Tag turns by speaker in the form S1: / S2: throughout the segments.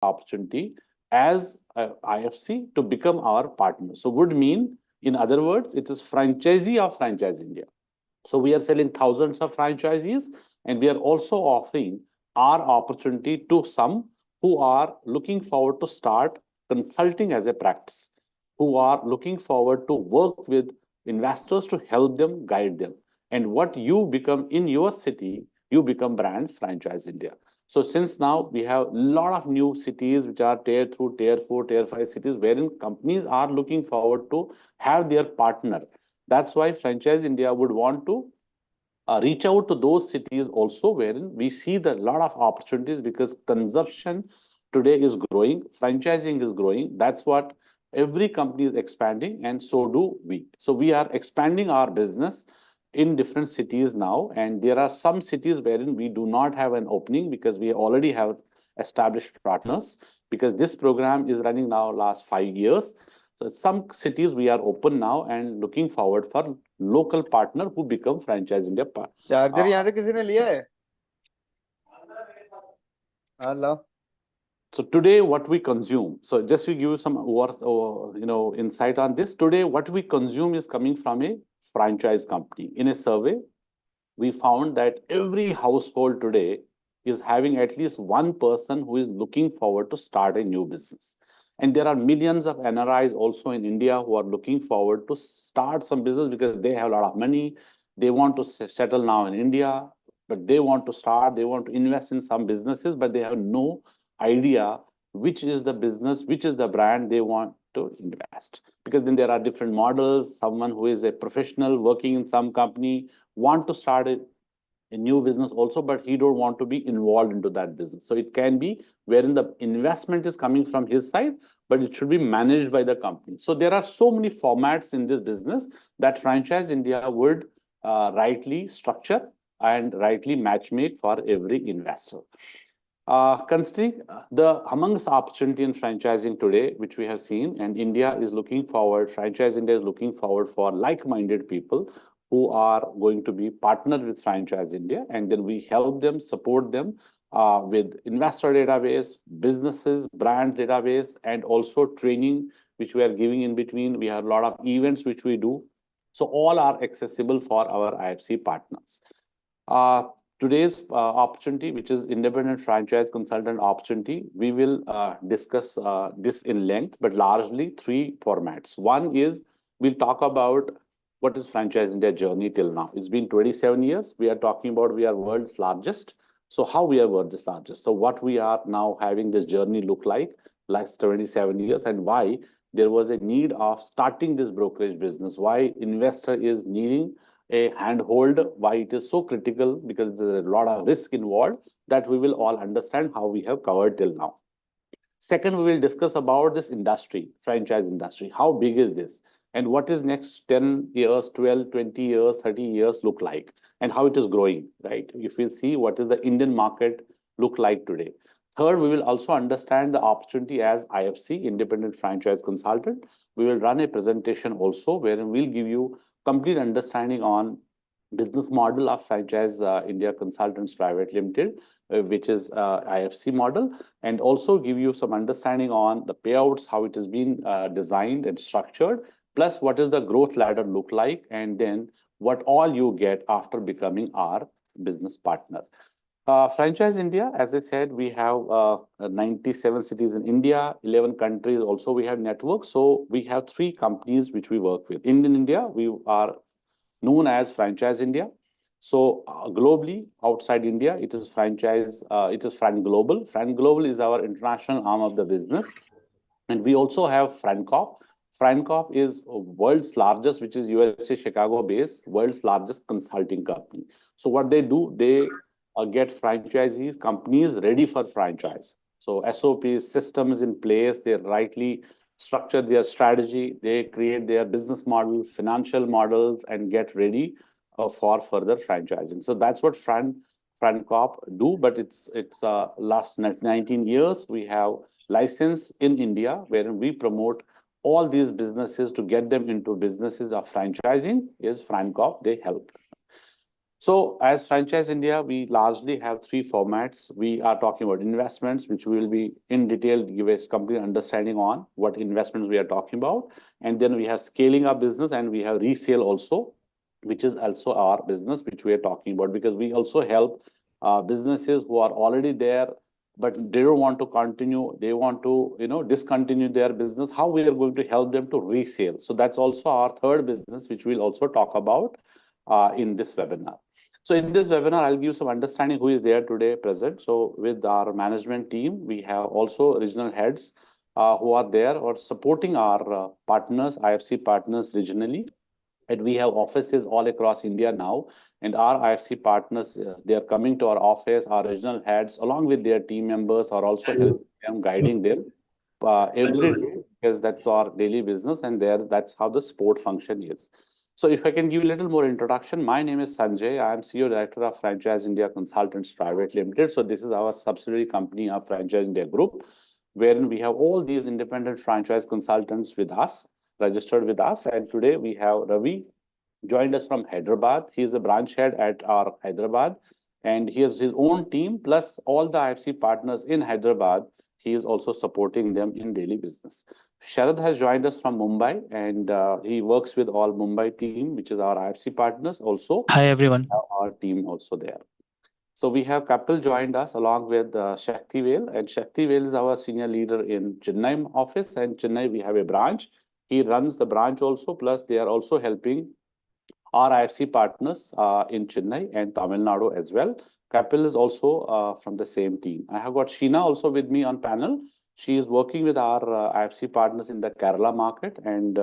S1: opportunity as a IFC to become our partner. So would mean, in other words, it is franchisee of Franchise India. So we are selling thousands of franchisees, and we are also offering our opportunity to some who are looking forward to start consulting as a practice, who are looking forward to work with investors to help them, guide them. And what you become in your city, you become brand Franchise India. So since now we have a lot of new cities which are tier through tier 4, tier 5 cities, wherein companies are looking forward to have their partner. That's why Franchise India would want to reach out to those cities also, wherein we see the lot of opportunities, because consumption today is growing, franchising is growing. That's what every company is expanding, and so do we. So we are expanding our business in different cities now, and there are some cities wherein we do not have an opening because we already have established partners, because this program is running now last 5 years. So some cities we are open now and looking forward for local partner who become Franchise India.
S2: Charger
S1: Uh,
S2: यहाँ से किसी ने लिया है? Hello.
S1: so today, what we consume. So just to give you some insight on this. Today, what we consume is coming from a franchise company. In a survey, we found that every household today is having at least one person who is looking forward to start a new business. And there are millions of NRIs also in India who are looking forward to start some business because they have a lot of money. They want to settle now in India, but they want to start, they want to invest in some businesses, but they have no idea which is the business, which is the brand they want to invest. Because then there are different models. Someone who is a professional working in some company want to start a new business also, but he don't want to be involved into that business. So it can be wherein the investment is coming from his side, but it should be managed by the company. So there are so many formats in this business that Franchise India would rightly structure and rightly matchmake for every investor. Considering the amongst opportunity in franchising today, which we have seen, and India is looking forward, Franchise India is looking forward for like-minded people who are going to be partnered with Franchise India, and then we help them, support them with investor database, businesses, brand database, and also training, which we are giving in between. We have a lot of events which we do. So all are accessible for our IFC partners. Uh, Today's opportunity, which is independent franchise consultant opportunity, we will discuss this in length, but largely three formats. One is we'll talk about what is Franchise India journey till now. It's been 27 years. We are talking about we are world's largest. So how we are world's largest? So what we are now having this journey look like last 27 years, and why there was a need of starting this brokerage business, why investor is needing a handhold, why it is so critical, because there's a lot of risk involved, that we will all understand how we have covered till now. Second, we will discuss about this industry, franchise industry. How big is this? And what is next 10 years, 12, 20 years, 30 years look like? And how it is growing, right? If we see what is the Indian market look like today. Third, we will also understand the opportunity as IFC, Independent Franchise Consultant. We will run a presentation also wherein we'll give you complete understanding on business model of Franchise India Consultants Private Limited, which is IFC model, and also give you some understanding on the payouts, how it has been designed and structured, plus what is the growth ladder look like, and then what all you get after becoming our business partner. Franchise India, as I said, we have 97 cities in India, 11 countries. Also, we have networks. So we have three companies which we work with. In India, we are known as Franchise India. So globally, outside India, it is franchise. It is Fran Global. Fran Global is our international arm of the business, and we also have FranCorp. FranCorp is world's largest, which is USA Chicago based, world's largest consulting company. So what they do, they get franchisees, companies ready for franchise. So SOP systems in place, they rightly structure their strategy, they create their business model, financial models, and get ready for further franchising. So that's what FranCorp do, but it's last 19 years we have license in India wherein we promote all these businesses to get them into businesses of franchising is FranCorp, they help. So as Franchise India, we largely have three formats. We are talking about investments, which we will be in detail give a complete understanding on what investments we are talking about. And then we have scaling our business and we have resale also, which is also our business, which we are talking about because we also help businesses who are already there, but they don't want to continue. They want to, discontinue their business. How we are going to help them to resale. So that's also our third business, which we'll also talk about in this webinar. So in this webinar, I'll give some understanding who is there today present. So with our management team, we have also regional heads who are there or supporting our partners, IFC partners regionally. And we have offices all across India now. And our IFC partners, they are coming to our office, our regional heads, along with their team members, are also helping them, guiding them every day because that's our daily business and there that's how the support function is. So if I can give a little more introduction, my name is Sanjay. I am CEO Director of Franchise India Consultants Private Limited. So this is our subsidiary company of Franchise India Group, wherein we have all these independent franchise consultants with us, registered with us. And today we have Ravi joined us from Hyderabad. He is a branch head at our Hyderabad, and he has his own team plus all the IFC partners in Hyderabad. He is also supporting them in daily business. Sharad has joined us from Mumbai, and he works with all Mumbai team, which is our IFC partners. Also,
S3: Hi everyone.
S1: our team also there. So we have Kapil joined us along with Shaktivel, and Shaktivel is our senior leader in Chennai office, and Chennai we have a branch. He runs the branch also, plus they are also helping our IFC partners in Chennai and Tamil Nadu as well. Kapil is also from the same team. I have got Sheena also with me on panel. She is working with our IFC partners in the Kerala market, and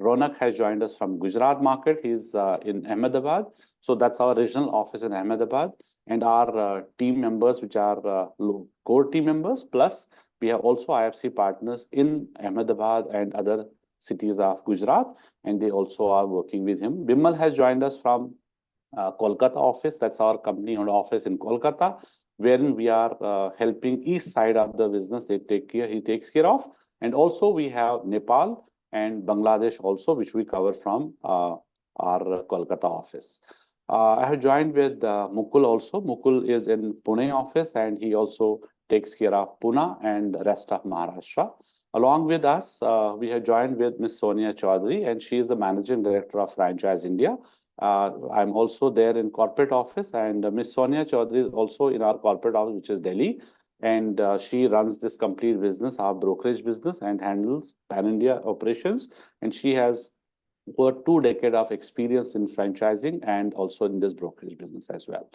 S1: Ronak has joined us from Gujarat market. He's in Ahmedabad. So that's our regional office in Ahmedabad. And our team members, which are core team members, plus we have also IFC partners in Ahmedabad and other cities of Gujarat, and they also are working with him. Bimal has joined us from Kolkata office. That's our company owned office in Kolkata, wherein we are helping east side of the business. He takes care of. And also we have Nepal and Bangladesh also, which we cover from our Kolkata office. I have joined with Mukul also. Mukul is in Pune office, and he also takes care of Pune and rest of Maharashtra. Along with us, we have joined with Ms. Sonia Chaudhary, and she is the Managing Director of Franchise India. I'm also there in corporate office, and Ms. Sonia Chaudhary is also in our corporate office, which is Delhi. And she runs this complete business, our brokerage business, and handles pan-India operations. And she has over 2 decades of experience in franchising and also in this brokerage business as well.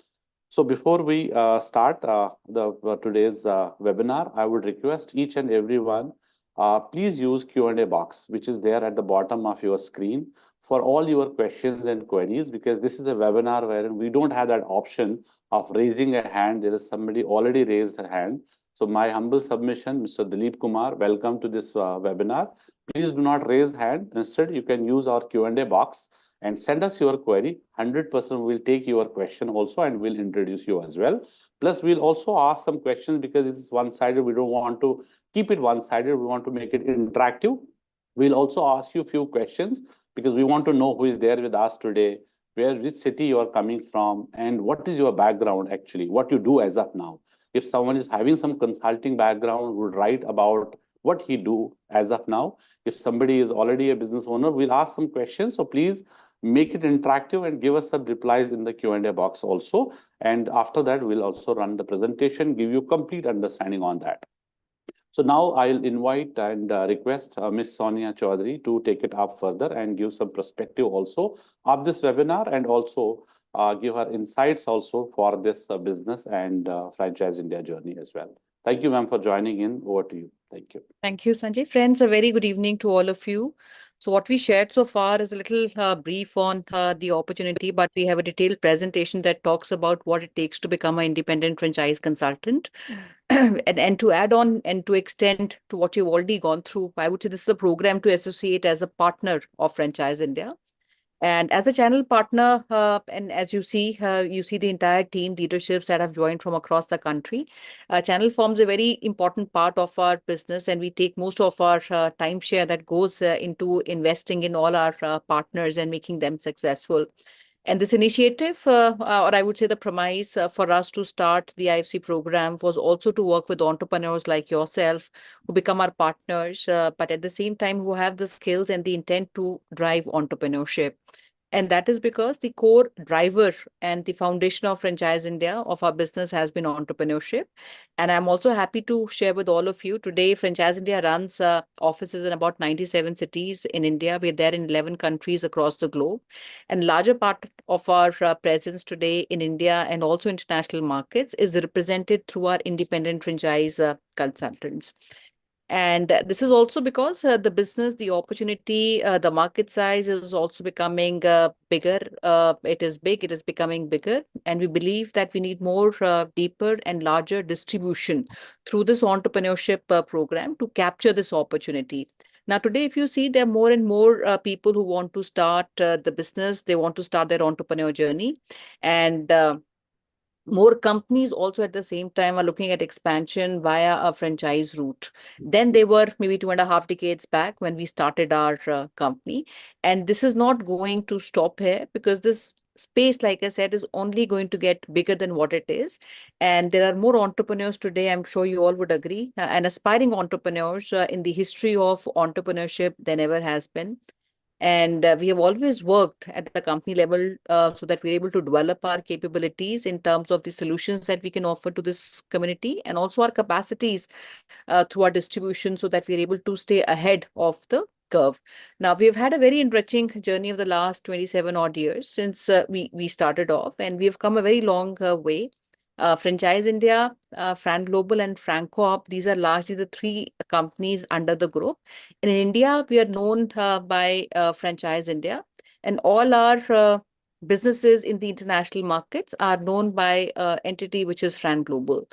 S1: So before we start today's webinar, I would request each and everyone, please use Q&A box, which is there at the bottom of your screen for all your questions and queries, because this is a webinar wherein we don't have that option of raising a hand. There is somebody already raised a hand. So my humble submission, Mr. Dilip Kumar, welcome to this webinar. Please do not raise hand. Instead, you can use our Q&A box and send us your query. 100% will take your question also and we'll introduce you as well. Plus, we'll also ask some questions because it's one-sided. We don't want to keep it one-sided. We want to make it interactive. We'll also ask you a few questions because we want to know who is there with us today, which city you are coming from, and what is your background actually, what you do as of now. If someone is having some consulting background, would write about what he do as of now. If somebody is already a business owner, we'll ask some questions. So please make it interactive and give us some replies in the Q&A box also. And after that, we'll also run the presentation, give you complete understanding on that. So now I'll invite and request Ms. Sonia Chaudhary to take it up further and give some perspective also of this webinar and also give her insights also for this business and Franchise India journey as well. Thank you, ma'am, for joining in. Over to you. Thank you.
S4: Thank you, Sanjay. Friends, a very good evening to all of you. So what we shared so far is a little brief on the opportunity, but we have a detailed presentation that talks about what it takes to become an independent franchise consultant. And to add on and to extend to what you've already gone through, I would say this is a program to associate as a partner of Franchise India. And as a channel partner, and as you see the entire team leaderships that have joined from across the country. Channel forms a very important part of our business, and we take most of our time share that goes into investing in all our partners and making them successful. And this initiative, or I would say the premise for us to start the IFC program was also to work with entrepreneurs like yourself who become our partners, but at the same time who have the skills and the intent to drive entrepreneurship. And that is because the core driver and the foundation of Franchise India, of our business, has been entrepreneurship. And I'm also happy to share with all of you today, Franchise India runs offices in about 97 cities in India. We're there in 11 countries across the globe. And larger part of our presence today in India and also international markets is represented through our independent franchise consultants. And this is also because the business, the opportunity, the market size is also becoming bigger. It is big, it is becoming bigger. And we believe that we need more deeper and larger distribution through this entrepreneurship program to capture this opportunity. Now, today, if you see, there are more and more people who want to start the business, they want to start their entrepreneur journey. And more companies also at the same time are looking at expansion via a franchise route than they were maybe 2.5 decades back when we started our company. And this is not going to stop here because this space, like I said, is only going to get bigger than what it is. And there are more entrepreneurs today, I'm sure you all would agree, and aspiring entrepreneurs in the history of entrepreneurship than ever has been. And we have always worked at the company level so that we're able to develop our capabilities in terms of the solutions that we can offer to this community and also our capacities through our distribution so that we're able to stay ahead of the curve. Now, we've had a very enriching journey of the last 27 odd years since we started off, and we've come a very long way. Franchise India, Fran Global, and Francoop, these are largely the three companies under the group. And in India, we are known by Franchise India, and all our businesses in the international markets are known by entity which is Fran Global.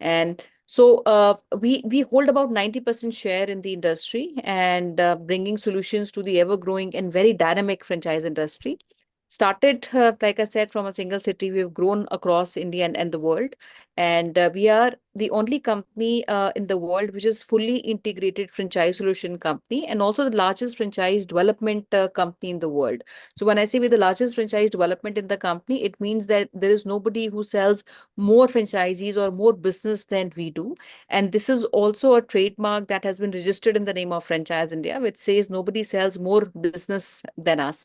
S4: And so we hold about 90% share in the industry and bringing solutions to the ever-growing and very dynamic franchise industry. Started, like I said, from a single city, we've grown across India and the world. And we are the only company in the world which is fully integrated franchise solution company and also the largest franchise development company in the world. So when I say we're the largest franchise development in the company, it means that there is nobody who sells more franchisees or more business than we do. And this is also a trademark that has been registered in the name of Franchise India, which says nobody sells more business than us.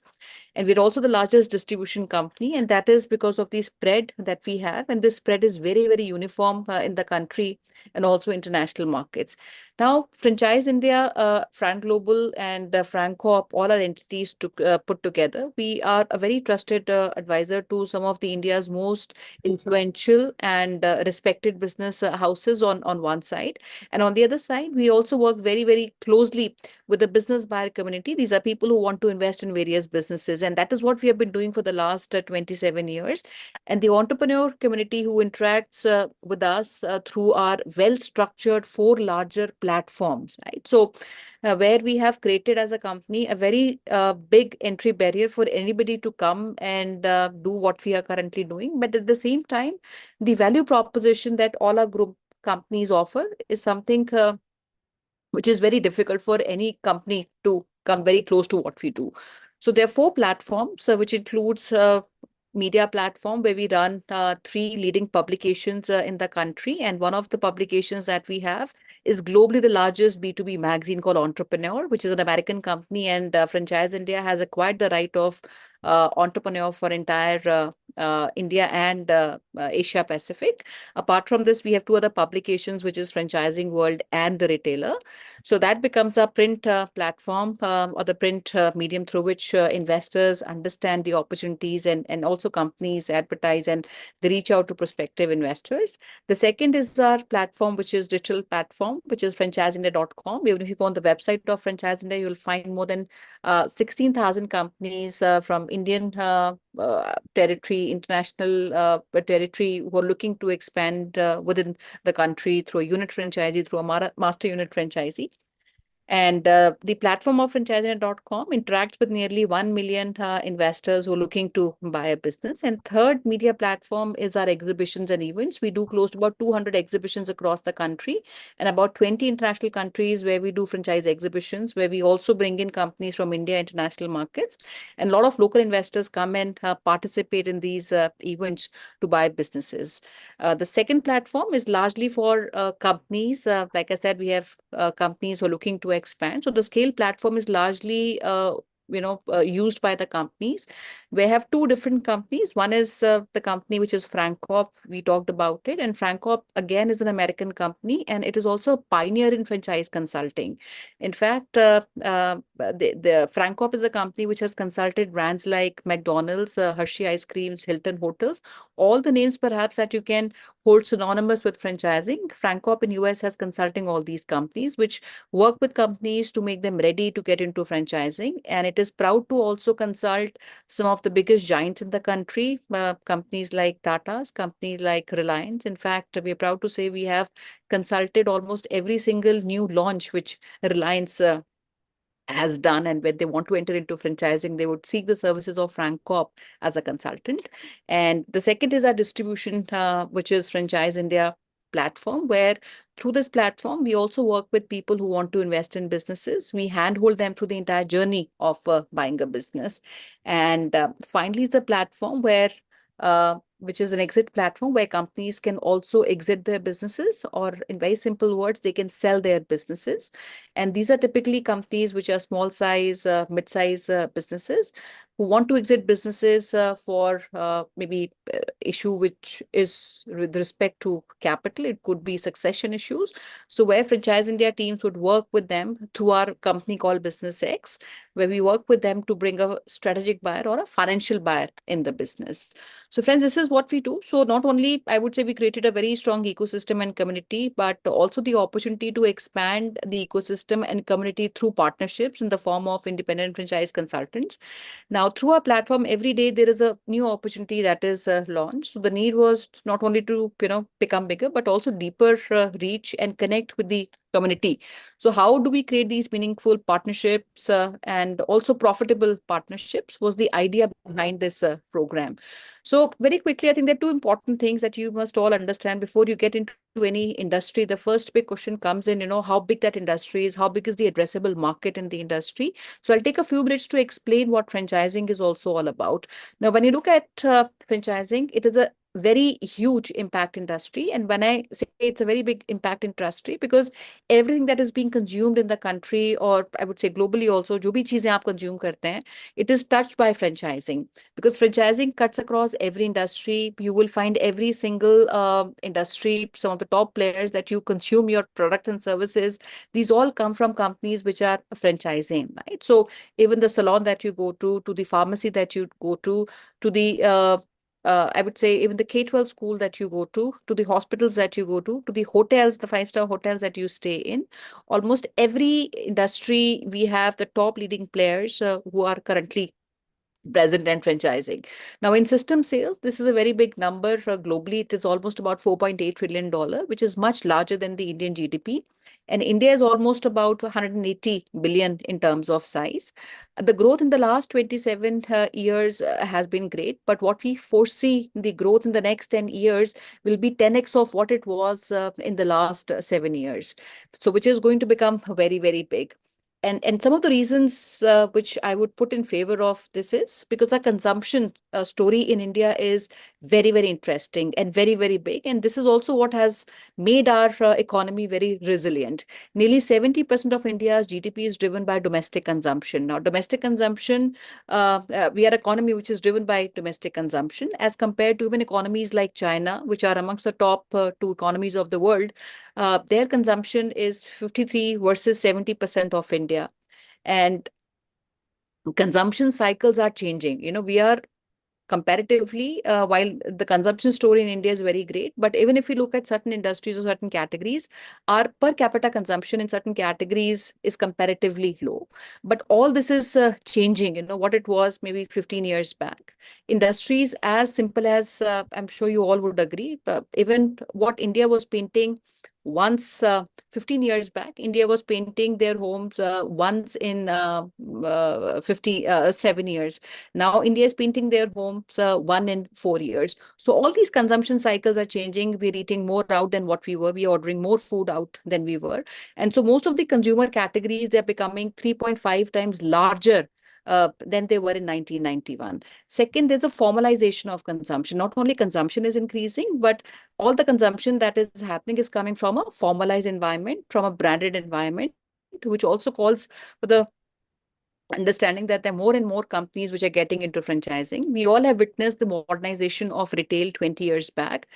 S4: And we're also the largest distribution company, and that is because of the spread that we have. And this spread is very, very uniform in the country and also international markets. Now, Franchise India, Fran Global, and Francoop, all our entities put together, we are a very trusted advisor to some of the India's most influential and respected business houses on one side. And on the other side, we also work very, very closely with the business buyer community. These are people who want to invest in various businesses. And that is what we have been doing for the last 27 years. And the entrepreneur community who interacts with us through our well-structured four larger platforms, right? So where we have created as a company a very big entry barrier for anybody to come and do what we are currently doing. But at the same time, the value proposition that all our group companies offer is something which is very difficult for any company to come very close to what we do. So there are four platforms, which includes media platform where we run three leading publications in the country. And one of the publications that we have is globally the largest B2B magazine called Entrepreneur, which is an American company. And Franchise India has acquired the right of Entrepreneur for entire India and Asia Pacific. Apart from this, we have two other publications, which is Franchising World and The Retailer. So that becomes a print platform or the print medium through which investors understand the opportunities and also companies advertise and they reach out to prospective investors. The second is our platform, which is digital platform, which is franchiseindia.com. Even if you go on the website of Franchise India, you'll find more than 16,000 companies from Indian territory, international territory who are looking to expand within the country through a unit franchisee, through a master unit franchisee. And the platform of franchising.com interacts with nearly 1 million investors who are looking to buy a business. And third media platform is our exhibitions and events. We do close to about 200 exhibitions across the country and about 20 international countries where we do franchise exhibitions, where we also bring in companies from India, international markets. And a lot of local investors come and participate in these events to buy businesses. The second platform is largely for companies. Like I said, we have companies who are looking to expand. So the scale platform is largely used by the companies. We have two different companies. One is the company which is Francop. We talked about it, and Francop again is an American company, and it is also a pioneer in franchise consulting. In fact, the Francop is a company which has consulted brands like McDonald's, Hershey ice creams, Hilton hotels, all the names perhaps that you can hold synonymous with franchising. Francop in US has consulting all these companies, which work with companies to make them ready to get into franchising. And it is proud to also consult some of the biggest giants in the country, companies like Tata's, companies like Reliance. In fact, we are proud to say we have consulted almost every single new launch which Reliance has done, and when they want to enter into franchising, they would seek the services of Frank Corp as a consultant. And the second is our distribution, which is Franchise India platform, where through this platform, we also work with people who want to invest in businesses. We handhold them through the entire journey of buying a business. And finally, it's a platform where which is an exit platform where companies can also exit their businesses, or in very simple words, they can sell their businesses. And these are typically companies which are small size, mid size businesses who want to exit businesses for maybe issue which is with respect to capital. It could be succession issues. So where Franchise India teams would work with them through our company called Business X, where we work with them to bring a strategic buyer or a financial buyer in the business. So friends, this is what we do. So not only, I would say, we created a very strong ecosystem and community, but also the opportunity to expand the ecosystem and community through partnerships in the form of independent franchise consultants. Now, through our platform, every day there is a new opportunity that is launched. So the need was not only to, become bigger, but also deeper reach and connect with the community. So how do we create these meaningful partnerships and also profitable partnerships was the idea behind this program. So very quickly, I think there are two important things that you must all understand before you get into any industry. The first big question comes in, how big that industry is, how big is the addressable market in the industry. So I'll take a few minutes to explain what franchising is also all about. Now, when you look at franchising, it is a very huge impact industry. And when I say it's a very big impact industry, because everything that is being consumed in the country, or I would say globally also, जो भी चीजें आप consume करते हैं, it is touched by franchising, because franchising cuts across every industry. You will find every single industry, some of the top players that you consume your products and services, these all come from companies which are franchising, right? So even the salon that you go to the pharmacy that you go to the I would say even the K-12 school that you go to the hospitals that you go to the hotels, the five-star hotels that you stay in, almost every industry, we have the top leading players who are currently present and franchising. Now, in system sales, this is a very big number. Globally, it is almost about $4.8 trillion, which is much larger than the Indian GDP. And India is almost about 180 billion in terms of size. The growth in the last 27 years has been great, but what we foresee the growth in the next 10 years will be 10x of what it was in the last 7 years. So, which is going to become very, very big. And some of the reasons which I would put in favor of this is because the consumption story in India is very, very interesting and very, very big. And this is also what has made our economy very resilient. Nearly 70% of India's GDP is driven by domestic consumption. Now, domestic consumption, we are an economy which is driven by domestic consumption as compared to even economies like China, which are amongst the top two economies of the world. Their consumption is 53 versus 70% of India. And consumption cycles are changing. We are comparatively, while the consumption story in India is very great, but even if we look at certain industries or certain categories, our per capita consumption in certain categories is comparatively low. But all this is changing, what it was maybe 15 years back. industries as simple as, I'm sure you all would agree, even what India was painting once 15 years back, India was painting their homes once in 57 years. Now India is painting their homes 1 in 4 years. So all these consumption cycles are changing. We're eating more out than what we were. We're ordering more food out than we were. And so most of the consumer categories, they're becoming 3.5 times larger than they were in 1991. Second, there's a formalization of consumption. Not only consumption is increasing, but all the consumption that is happening is coming from a formalized environment, from a branded environment, which also calls for the understanding that there are more and more companies which are getting into franchising. We all have witnessed the modernization of retail 20 years back.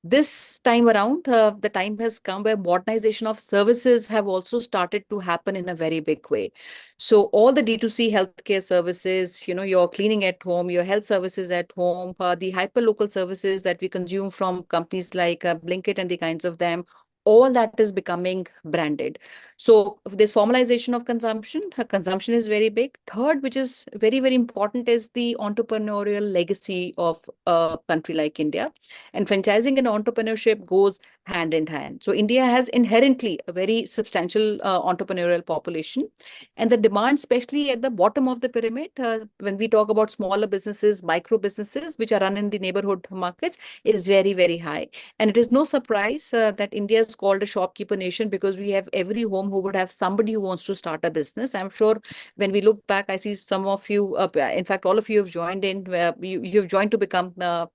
S4: This time around, the time has come where modernization of services have also started to happen in a very big way. So all the D2C healthcare services, your cleaning at home, your health services at home, the hyper-local services that we consume from companies like Blinkit and the kinds of them, all that is becoming branded. So this formalization of consumption, consumption is very big. Third, which is very, very important, is the entrepreneurial legacy of a country like India. And franchising and entrepreneurship goes hand in hand. So India has inherently a very substantial entrepreneurial population. And the demand, especially at the bottom of the pyramid, when we talk about smaller businesses, micro businesses, which are run in the neighborhood markets, is very, very high. And it is no surprise that India is called a shopkeeper nation, because we have every home who would have somebody who wants to start a business. I'm sure when we look back, I see some of you, in fact, all of you have joined in, where you've joined to become,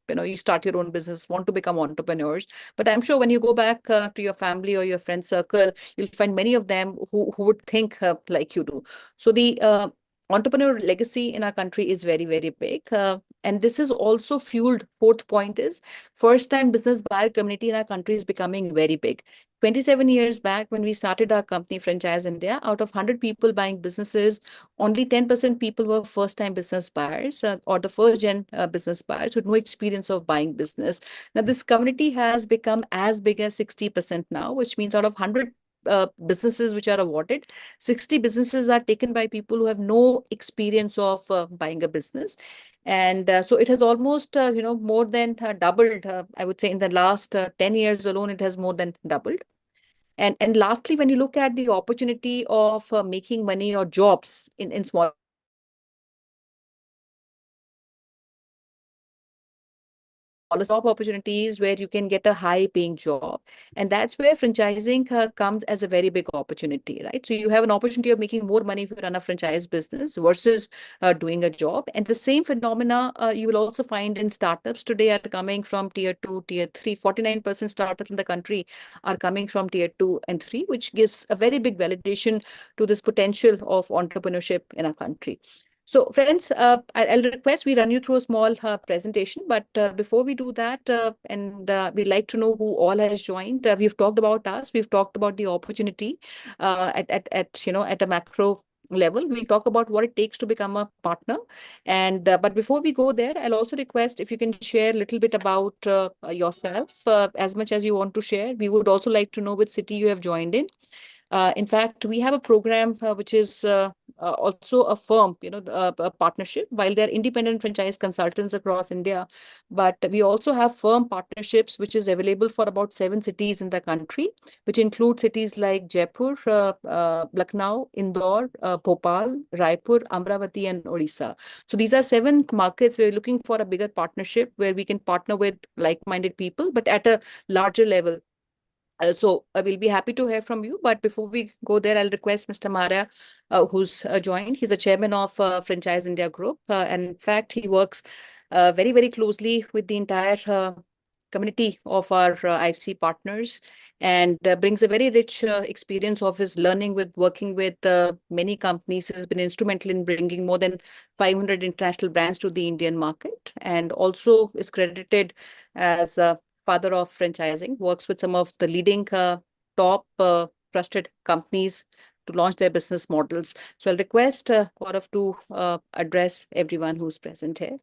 S4: you start your own business, want to become entrepreneurs. But I'm sure when you go back to your family or your friend circle, you'll find many of them who would think like you do. So the entrepreneur legacy in our country is very, very big. And this is also fueled, fourth point is, first time business buyer community in our country is becoming very big. 27 years back, when we started our company, Franchise India, out of 100 people buying businesses, only 10% people were first time business buyers or the first gen business buyers with no experience of buying business. Now, this community has become as big as 60% now, which means out of 100 businesses which are awarded, 60 businesses are taken by people who have no experience of buying a business. And so it has almost, more than doubled. I would say in the last 10 years alone, it has more than doubled. And lastly, when you look at the opportunity of making money or jobs in smaller job opportunities where you can get a high paying job. And that's where franchising comes as a very big opportunity, right? So you have an opportunity of making more money if you run a franchise business versus doing a job. And the same phenomena you will also find in startups today are coming from tier 2, tier 3. 49% startups in the country are coming from tier 2 and 3, which gives a very big validation to this potential of entrepreneurship in our country. So, friends, I'll request we run you through a small presentation. But before we do that, and we'd like to know who all has joined. We've talked about us. We've talked about the opportunity at a macro level. We'll talk about what it takes to become a partner. And but before we go there, I'll also request if you can share a little bit about yourself, as much as you want to share. We would also like to know which city you have joined in. In fact, we have a program which is also a firm, a partnership, while they're independent franchise consultants across India. But we also have firm partnerships, which is available for about 7 cities in the country, which include cities like Jaipur, Lucknow, Indore, Bhopal, Raipur, Amravati, and Odisha. So these are 7 markets where we're looking for a bigger partnership where we can partner with like-minded people, but at a larger level. So we'll be happy to hear from you. But before we go there, I'll request Mr. Mara, who's joined. He's a chairman of Franchise India Group. And in fact, he works very, very closely with the entire community of our IFC partners, and brings a very rich experience of his learning with working with many companies. He has been instrumental in bringing more than 500 international brands to the Indian market, and also is credited as father of franchising, works with some of the leading top trusted companies to launch their business models. So I'll request Gaurav to address everyone who's present here.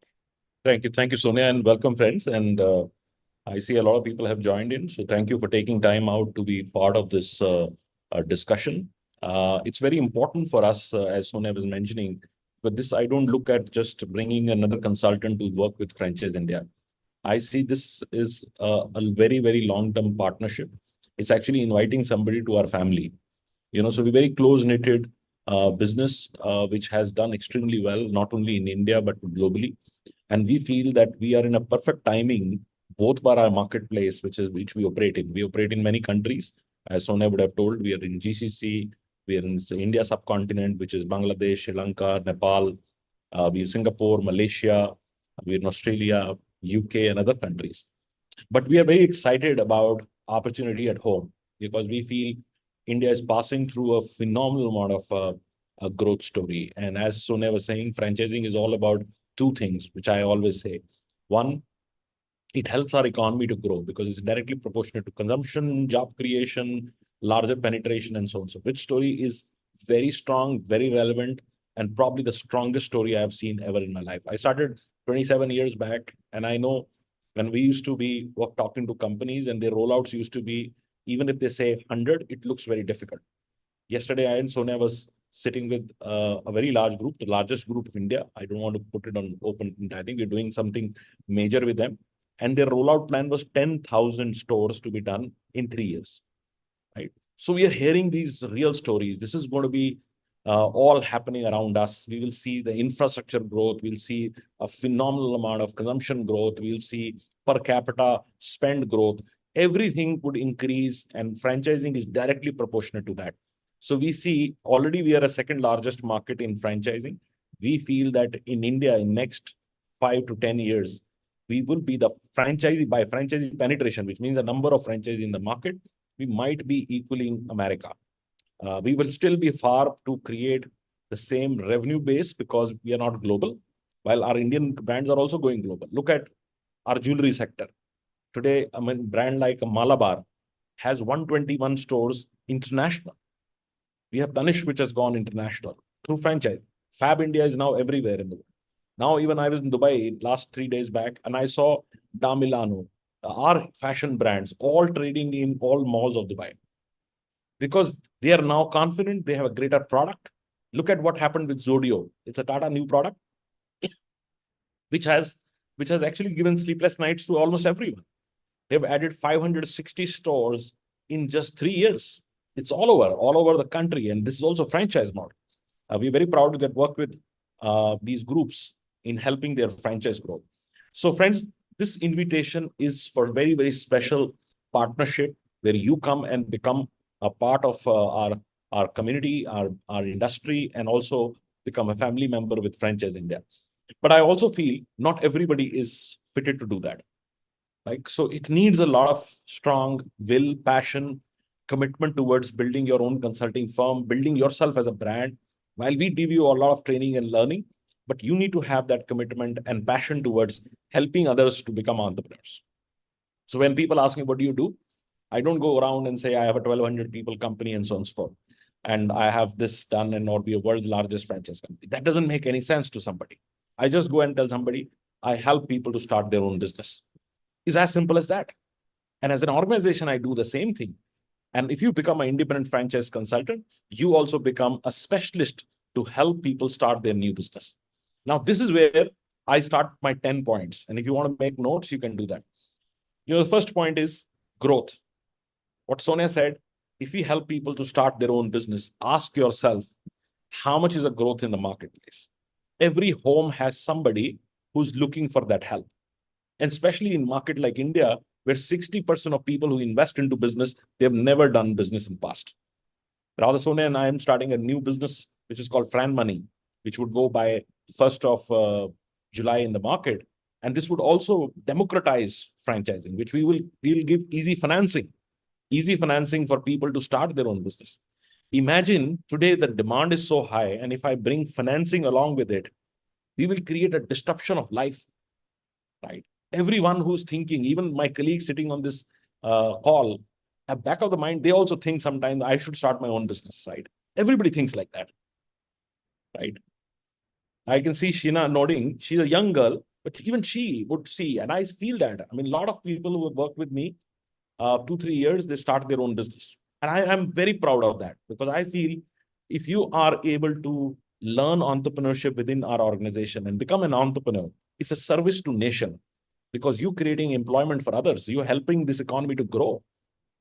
S3: Thank you. Thank you, Sonia, and welcome, friends. And I see a lot of people have joined in. So thank you for taking time out to be part of this discussion. It's very important for us, as Sonia was mentioning, But this, I don't look at just bringing another consultant to work with Franchise India. I see this is a very, very long-term partnership. It's actually inviting somebody to our family. So we're very close-knitted business, which has done extremely well, not only in India, but globally. And we feel that we are in a perfect timing, both for our marketplace, which we operate in. We operate in many countries. As Sonia would have told, we are in GCC, we are in the India subcontinent, which is Bangladesh, Sri Lanka, Nepal, we're Singapore, Malaysia, we're in Australia, UK, and other countries. But we are very excited about opportunity at home because we feel India is passing through a phenomenal amount of a growth story. And as Sonia was saying, franchising is all about two things, which I always say. One, it helps our economy to grow because it's directly proportionate to consumption, job creation, larger penetration, and so on. So, which story is very strong, very relevant, and probably the strongest story I've seen ever in my life. I started 27 years back, and I know when we used to be talking to companies and their rollouts used to be, even if they say 100, it looks very difficult. Yesterday, I and Sonia was sitting with a very large group, the largest group of India. I don't want to put it on open. I think we're doing something major with them. And their rollout plan was 10,000 stores to be done in 3 years. Right. So we are hearing these real stories. This is going to be all happening around us. We will see the infrastructure growth. We'll see a phenomenal amount of consumption growth. We'll see per capita spend growth. Everything would increase, and franchising is directly proportionate to that. So we see already we are a second largest market in franchising. We feel that in India, in next 5 to 10 years, we will be the franchisee penetration, which means the number of franchises in the market, we might be equaling America. We will still be far to create the same revenue base because we are not global, while our Indian brands are also going global. Look at our jewelry sector. Today, brand like Malabar has 121 stores international. We have Danish, which has gone international through franchise. Fab India is now everywhere in the world. Now, even I was in Dubai last 3 days back, and I saw Da Milano, our fashion brands, all trading in all malls of Dubai. Because they are now confident, they have a greater product. Look at what happened with Zodio. It's a Tata new product, which has actually given sleepless nights to almost everyone. They've added 560 stores in just 3 years. It's all over the country, and this is also franchise model. We're very proud to get work with these groups in helping their franchise growth. So, friends, this invitation is for very, very special partnership where you come and become a part of our community, our industry, and also become a family member with Franchise India. But I also feel not everybody is fitted to do that. Like, so it needs a lot of strong will, passion, commitment towards building your own consulting firm, building yourself as a brand. While we give you a lot of training and learning, but you need to have that commitment and passion towards helping others to become entrepreneurs. So when people ask me, what do you do? I don't go around and say, I have a 1,200 people company and so on and so forth. And I have this done and or be a world's largest franchise company. That doesn't make any sense to somebody. I just go and tell somebody, I help people to start their own business. It's as simple as that. And as an organization, I do the same thing. And if you become an independent franchise consultant, you also become a specialist to help people start their new business. Now, this is where I start my 10 points. And if you want to make notes, you can do that. The first point is growth. What Sonia said, if we help people to start their own business, ask yourself, how much is the growth in the marketplace? Every home has somebody who's looking for that help. And especially in market like India, where 60% of people who invest into business, they've never done business in the past. Rather, Sonia and I am starting a new business, which is called Fran Money, which would go by 1st of July in the market. And this would also democratize franchising, which we'll give easy financing for people to start their own business. Imagine today the demand is so high, and if I bring financing along with it, we will create a disruption of life, right? Everyone who's thinking, even my colleagues sitting on this call, at back of the mind, they also think sometimes I should start my own business, right? Everybody thinks like that, right? I can see Sheena nodding. She's a young girl, but even she would see, and I feel that. I mean, a lot of people who have worked with me, 2-3 years, they start their own business. And I am very proud of that because I feel if you are able to learn entrepreneurship within our organization and become an entrepreneur, it's a service to nation, because you're creating employment for others. You're helping this economy to grow.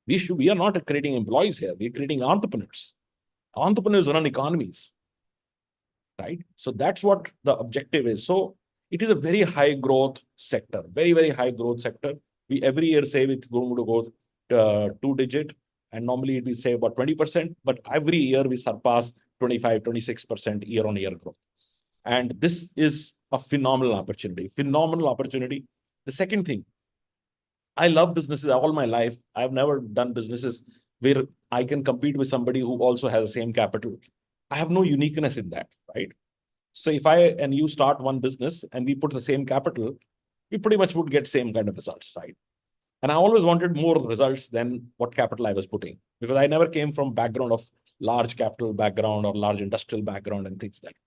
S3: We are not creating employees here. We're creating entrepreneurs. Entrepreneurs run economies, right? So that's what the objective is. So it is a very high growth sector, very, very high growth sector. We every year say it's going to go 2-digit, and normally we say about 20%, but every year we surpass 25, 26% year on year growth. And this is a phenomenal opportunity, phenomenal opportunity. The second thing, I love businesses all my life. I've never done businesses where I can compete with somebody who also has the same capital. I have no uniqueness in that, right? So if I and you start one business and we put the same capital, we pretty much would get same kind of results, right? And I always wanted more results than what capital I was putting, because I never came from background of large capital background or large industrial background and things like that.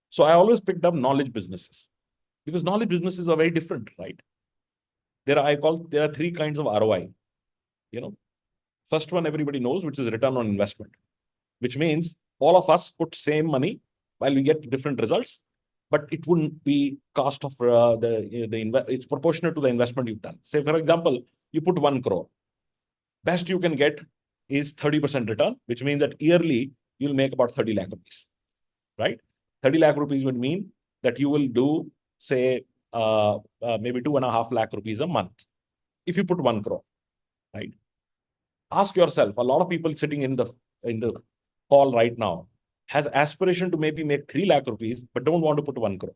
S3: So I always picked up knowledge businesses, because knowledge businesses are very different, right? There are three kinds of ROI. First one everybody knows, which is return on investment, which means all of us put same money while we get different results, but it wouldn't be cost of it's proportionate to the investment you've done. Say, for example, you put 1 crore. Best you can get is 30% return, which means that yearly you'll make about 30 lakh rupees, right? 30 lakh rupees would mean that you will do, say, maybe 2.5 lakh rupees a month if you put 1 crore, right? Ask yourself, a lot of people sitting in the call right now has aspiration to maybe make 3 lakh rupees, but don't want to put 1 crore.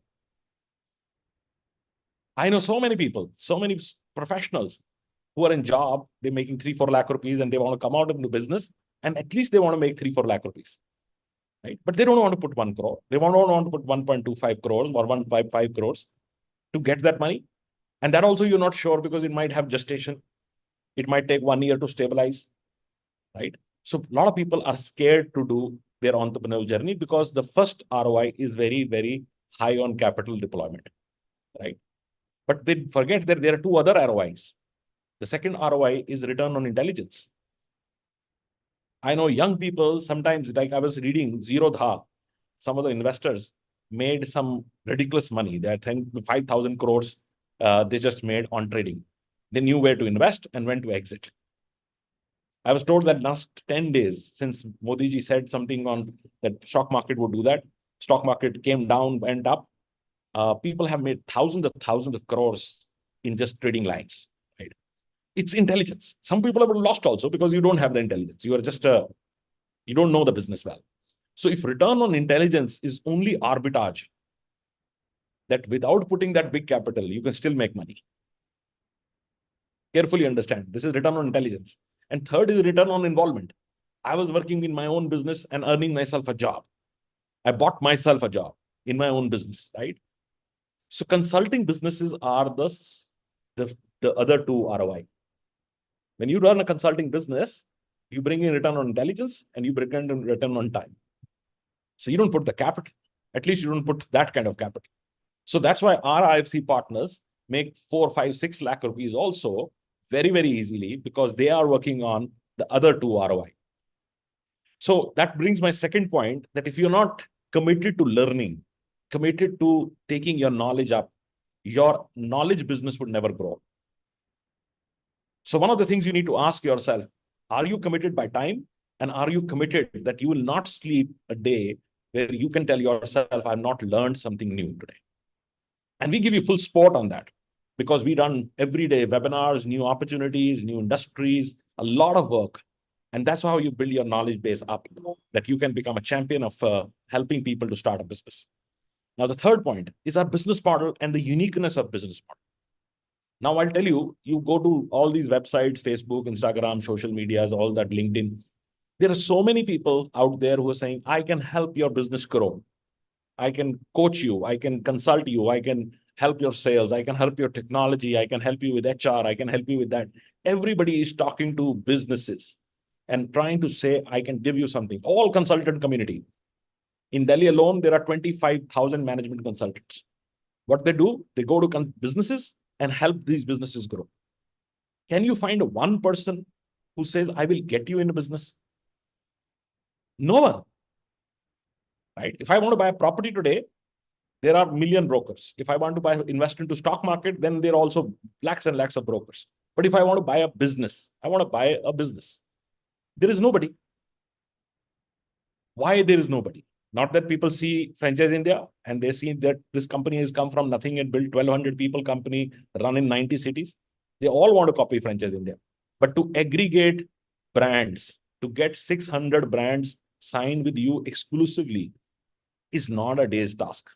S3: I know so many people, so many professionals who are in job, they're making 3-4 lakh rupees and they want to come out into business and at least they want to make 3-4 lakh rupees, right? But they don't want to put 1 crore. They don't want to put 1.25 crores or 1.55 crores to get that money. And that also you're not sure, because it might have gestation. It might take 1 year to stabilize, right? So a lot of people are scared to do their entrepreneurial journey because the first ROI is very, very high on capital deployment, right? But they forget that there are two other ROIs. The second ROI is return on intelligence. I know young people sometimes, like I was reading Zero Dha, some of the investors made some ridiculous money. They think 5,000 crores they just made on trading. They knew where to invest and when to exit. I was told that last 10 days, since Modi ji said something on that stock market would do that, stock market came down, went up. People have made thousands of crores in just trading lines, right? It's intelligence. Some people have lost also because you don't have the intelligence. You are just you don't know the business well. So if return on intelligence is only arbitrage, that without putting that big capital, you can still make money. Carefully understand. This is return on intelligence. And third is return on involvement. I was working in my own business and earning myself a job. I bought myself a job in my own business, right? So consulting businesses are the other two ROI. When you run a consulting business, you bring in return on intelligence and you bring in return on time. So you don't put the capital. At least you don't put that kind of capital. So that's why our IFC partners make 4, 5, 6 lakh rupees also very, very easily, because they are working on the other two ROI. So that brings my second point, that if you're not committed to learning, committed to taking your knowledge up, your knowledge business would never grow. So one of the things you need to ask yourself, are you committed by time? And are you committed that you will not sleep a day where you can tell yourself, I've not learned something new today? And we give you full support on that, because we run everyday webinars, new opportunities, new industries, a lot of work. And that's how you build your knowledge base up, that you can become a champion of helping people to start a business. Now, the third point is our business model and the uniqueness of business model. Now, I'll tell you, you go to all these websites, Facebook, Instagram, social medias, all that, LinkedIn. There are so many people out there who are saying, I can help your business grow. I can coach you. I can consult you. I can help your sales. I can help your technology. I can help you with HR. I can help you with that. Everybody is talking to businesses and trying to say, I can give you something. All consultant community. In Delhi alone, there are 25,000 management consultants. What they do, they go to businesses and help these businesses grow. Can you find one person who says, I will get you in a business? No one. right? If I want to buy a property today, there are million brokers. If I want to invest into stock market, then there are also lakhs and lakhs of brokers. But if I want to buy a business, there is nobody. Why there is nobody? Not that people see Franchise India and they see that this company has come from nothing and built 1,200 people company, run in 90 cities. They all want to copy Franchise India. But to aggregate brands, to get 600 brands signed with you exclusively is not a day's task.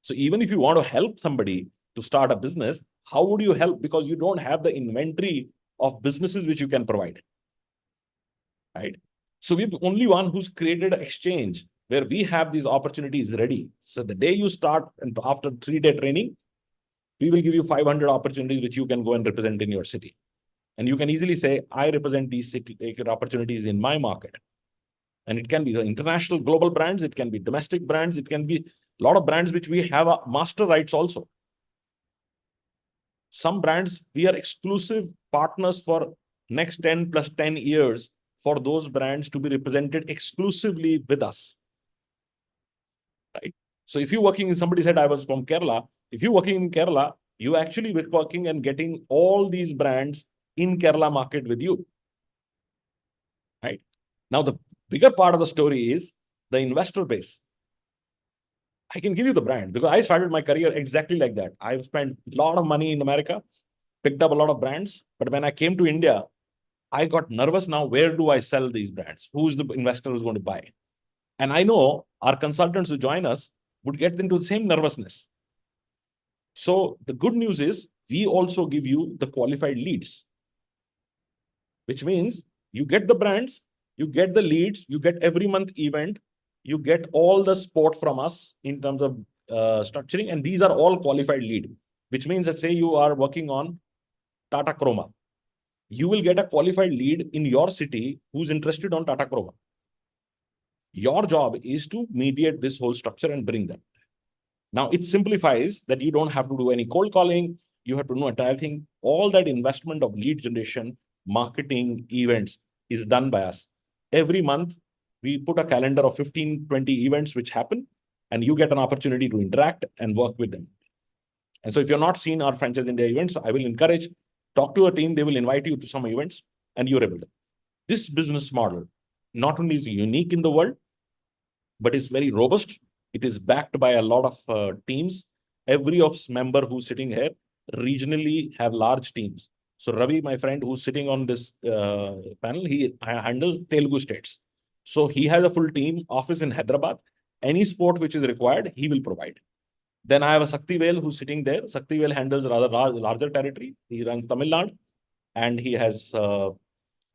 S3: So even if you want to help somebody to start a business, how would you help? Because you don't have the inventory of businesses which you can provide, right? So we're the only one who's created an exchange where we have these opportunities ready. So the day you start and after 3-day training, we will give you 500 opportunities which you can go and represent in your city. And you can easily say, I represent these opportunities in my market. And it can be the international global brands, it can be domestic brands, it can be a lot of brands which we have master rights also. Some brands, we are exclusive partners for next 10 plus 10 years for those brands to be represented exclusively with us, right? So if you're working in, somebody said I was from Kerala, if you're working in Kerala, you actually be working and getting all these brands in Kerala market with you, right? Now, the bigger part of the story is the investor base. I can give you the brand because I started my career exactly like that. I've spent a lot of money in America, picked up a lot of brands. But when I came to India, I got nervous now. Where do I sell these brands? Who's the investor who's going to buy? And I know our consultants who join us would get into the same nervousness. So the good news is we also give you the qualified leads, which means you get the brands, you get the leads, you get every month event, you get all the support from us in terms of structuring. And these are all qualified lead, which means that say you are working on Tata Chroma, you will get a qualified lead in your city who's interested on Tata Chroma. Your job is to mediate this whole structure and bring them. Now, it simplifies that you don't have to do any cold calling. You have to know entire thing. All that investment of lead generation, marketing, events is done by us. Every month, we put a calendar of 15, 20 events which happen, and you get an opportunity to interact and work with them. And so if you're not seen our Franchise India events, I will encourage, talk to a team, they will invite you to some events, and you're able to. This business model not only is unique in the world, but is very robust. It is backed by a lot of teams. Every of member who's sitting here regionally have large teams. So Ravi, my friend who's sitting on this panel, he handles Telugu states. So he has a full team office in Hyderabad. Any sport which is required, he will provide. Then I have a Saktivel who's sitting there. Saktivel handles rather larger territory. He runs Tamil Nadu, and he has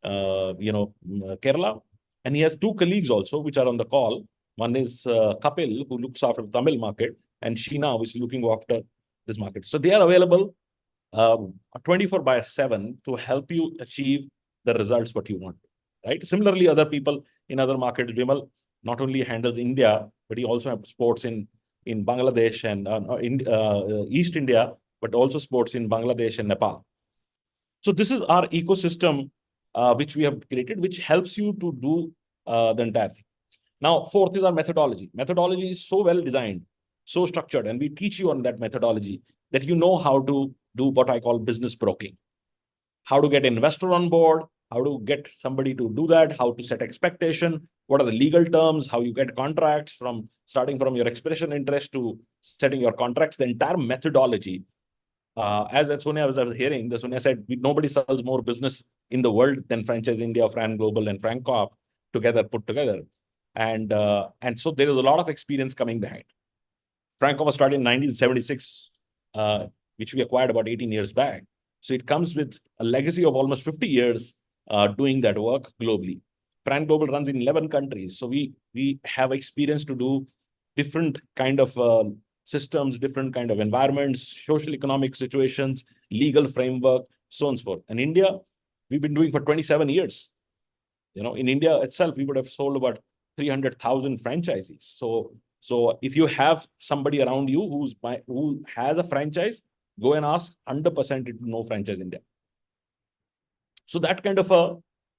S3: Kerala, and he has two colleagues also which are on the call. One is Kapil, who looks after the Tamil market, and Sheena, who is looking after this market. So they are available 24/7 to help you achieve the results what you want, right? Similarly, other people in other markets, Vimal not only handles India, but he also has sports in Bangladesh and in East India, but also sports in Bangladesh and Nepal. So this is our ecosystem which we have created, which helps you to do the entire thing. Now, fourth is our methodology. Methodology is so well designed, so structured, and we teach you on that methodology that you know how to do what I call business broking. How to get an investor on board, how to get somebody to do that, how to set expectation, what are the legal terms, how you get contracts from starting from your expression interest to setting your contracts, the entire methodology. As Sonia was hearing, Sonia said, nobody sells more business in the world than Franchise India, Fran Global, and Frank Corp together, put together. And so there is a lot of experience coming behind. Frank Corp was started in 1976, which we acquired about 18 years back. So it comes with a legacy of almost 50 years doing that work globally. Fran Global runs in 11 countries. So we have experience to do different kind of systems, different kind of environments, social economic situations, legal framework, so on and so forth. And India, we've been doing for 27 years. You know, in India itself, we would have sold about 300,000 franchises. So if you have somebody around you who has a franchise, go and ask 100% it will know Franchise India. So that kind of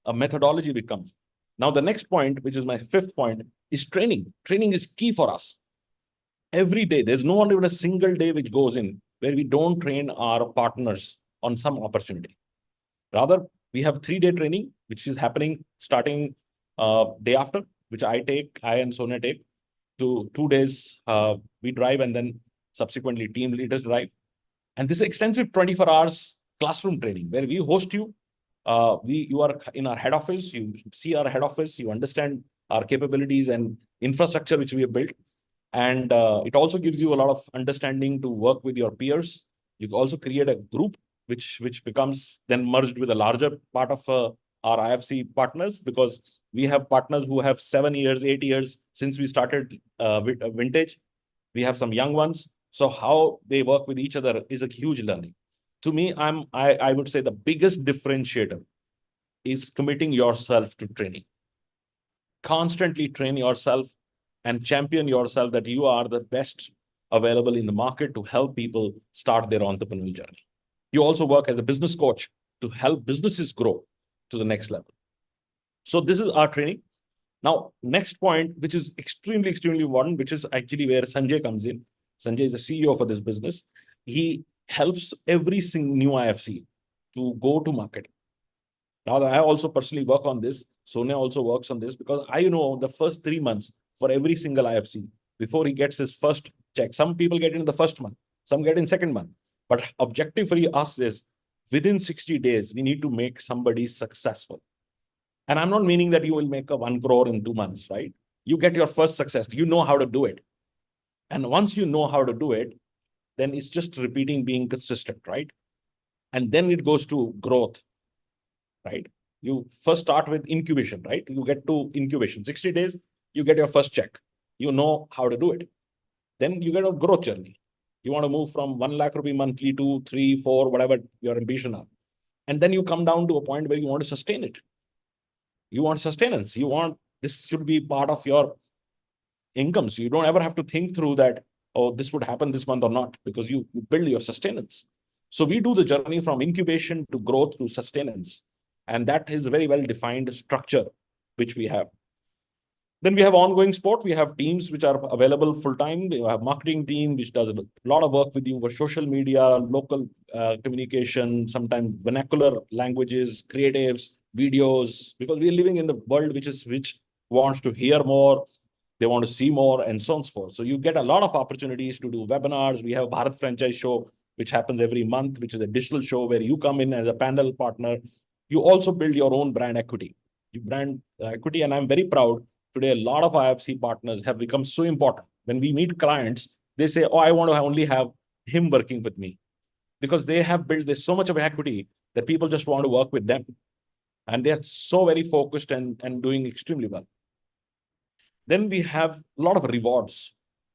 S3: a methodology becomes. Now, the next point, which is my fifth point, is training. Training is key for us. Every day, there's no even a single day which goes in where we don't train our partners on some opportunity. Rather, we have 3-day training, which is happening starting day after, which I and Sonia take. To 2 days, we drive, and then subsequently team leaders drive. And this extensive 24 hours classroom training where we host you. You are in our head office, you see our head office, you understand our capabilities and infrastructure which we have built. And it also gives you a lot of understanding to work with your peers. You also create a group which becomes then merged with a larger part of our IFC partners, because we have partners who have 7 years, 8 years since we started vintage. We have some young ones. So how they work with each other is a huge learning. To me, I would say the biggest differentiator is committing yourself to training. Constantly train yourself and champion yourself that you are the best available in the market to help people start their entrepreneurial journey. You also work as a business coach to help businesses grow to the next level. So this is our training. Now, next point, which is extremely, extremely important, which is actually where Sanjay comes in. Sanjay is the CEO for this business. He helps every single new IFC to go to market. Now, I also personally work on this. Sonia also works on this, because I know the first 3 months for every single IFC, before he gets his first check, some people get in the first month, some get in second month. But objective for us is within 60 days, we need to make somebody successful. And I'm not meaning that you will make a 1 crore in 2 months, right? You get your first success. You know how to do it. And once you know how to do it, then it's just repeating, being consistent, right? And then it goes to growth, right? You first start with incubation, right? You get to incubation, 60 days, you get your first check. You know how to do it. Then you get a growth journey. You want to move from 1 lakh rupee monthly to 3, 4, whatever your ambition are. And then you come down to a point where you want to sustain it. You want sustenance. You want, this should be part of your income. So you don't ever have to think through that, oh, this would happen this month or not, because you build your sustenance. So we do the journey from incubation to growth to sustenance. And that is a very well-defined structure which we have. Then we have ongoing support. We have teams which are available full-time. We have marketing team, which does a lot of work with you for social media, local communication, sometimes vernacular languages, creatives, videos, because we're living in the world which wants to hear more, they want to see more, and so on and so forth. So you get a lot of opportunities to do webinars. We have Bharat Franchise Show, which happens every month, which is a digital show where you come in as a panel partner. You also build your own brand equity. You brand equity, and I'm very proud. Today, a lot of IFC partners have become so important. When we meet clients, they say, oh, I want to only have him working with me, because they have built this so much of equity that people just want to work with them. And they are so very focused and doing extremely well. Then we have a lot of rewards.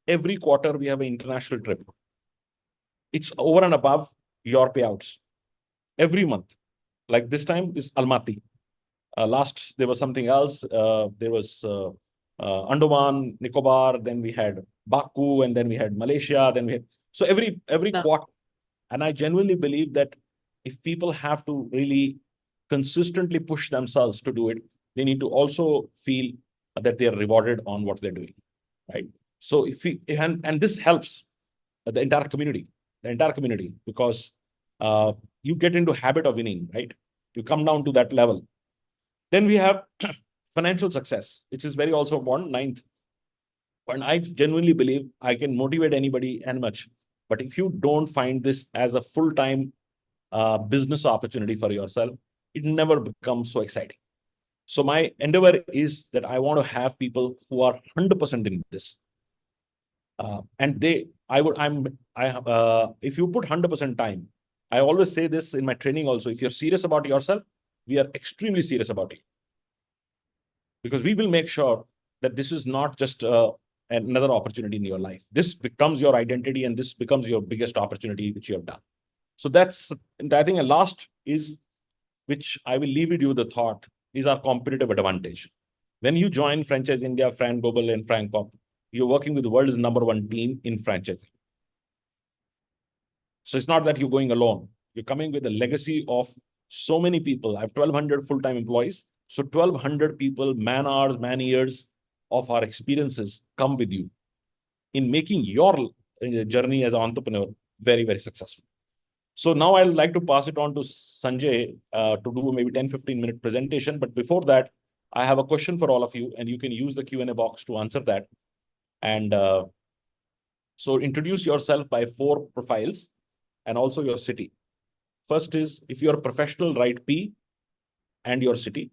S3: Every quarter, we have an international trip. It's over and above your payouts. Every month. Like this time, this Almaty. Last, there was something else. There was Andaman, Nicobar, then we had Baku, and then we had Malaysia, then we had... So every quarter. And I genuinely believe that if people have to really consistently push themselves to do it, they need to also feel that they are rewarded on what they're doing, right? So if we, and this helps the entire community, because you get into habit of winning, right? You come down to that level. Then we have financial success, which is very also important, 9th. And I genuinely believe I can motivate anybody and much. But if you don't find this as a full-time business opportunity for yourself, it never becomes so exciting. So my endeavor is that I want to have people who are 100% in this. And if you put 100% time, I always say this in my training also, if you're serious about yourself, we are extremely serious about it. Because we will make sure that this is not just another opportunity in your life. This becomes your identity, and this becomes your biggest opportunity which you have done. So that's, I think, a last is, which I will leave with you the thought, is our competitive advantage. When you join Franchise India, Fran Global, and Francop, you're working with the world's #1 team in franchising. So it's not that you're going alone. You're coming with a legacy of so many people. I have 1,200 full-time employees. So 1,200 people, man hours, man years, of our experiences come with you in making your journey as an entrepreneur very, very successful. So now I'd like to pass it on to Sanjay to do maybe 10-15 minute presentation. But before that, I have a question for all of you, and you can use the Q&A box to answer that. And so introduce yourself by 4 profiles and also your city. First is, if you're a professional, write P and your city.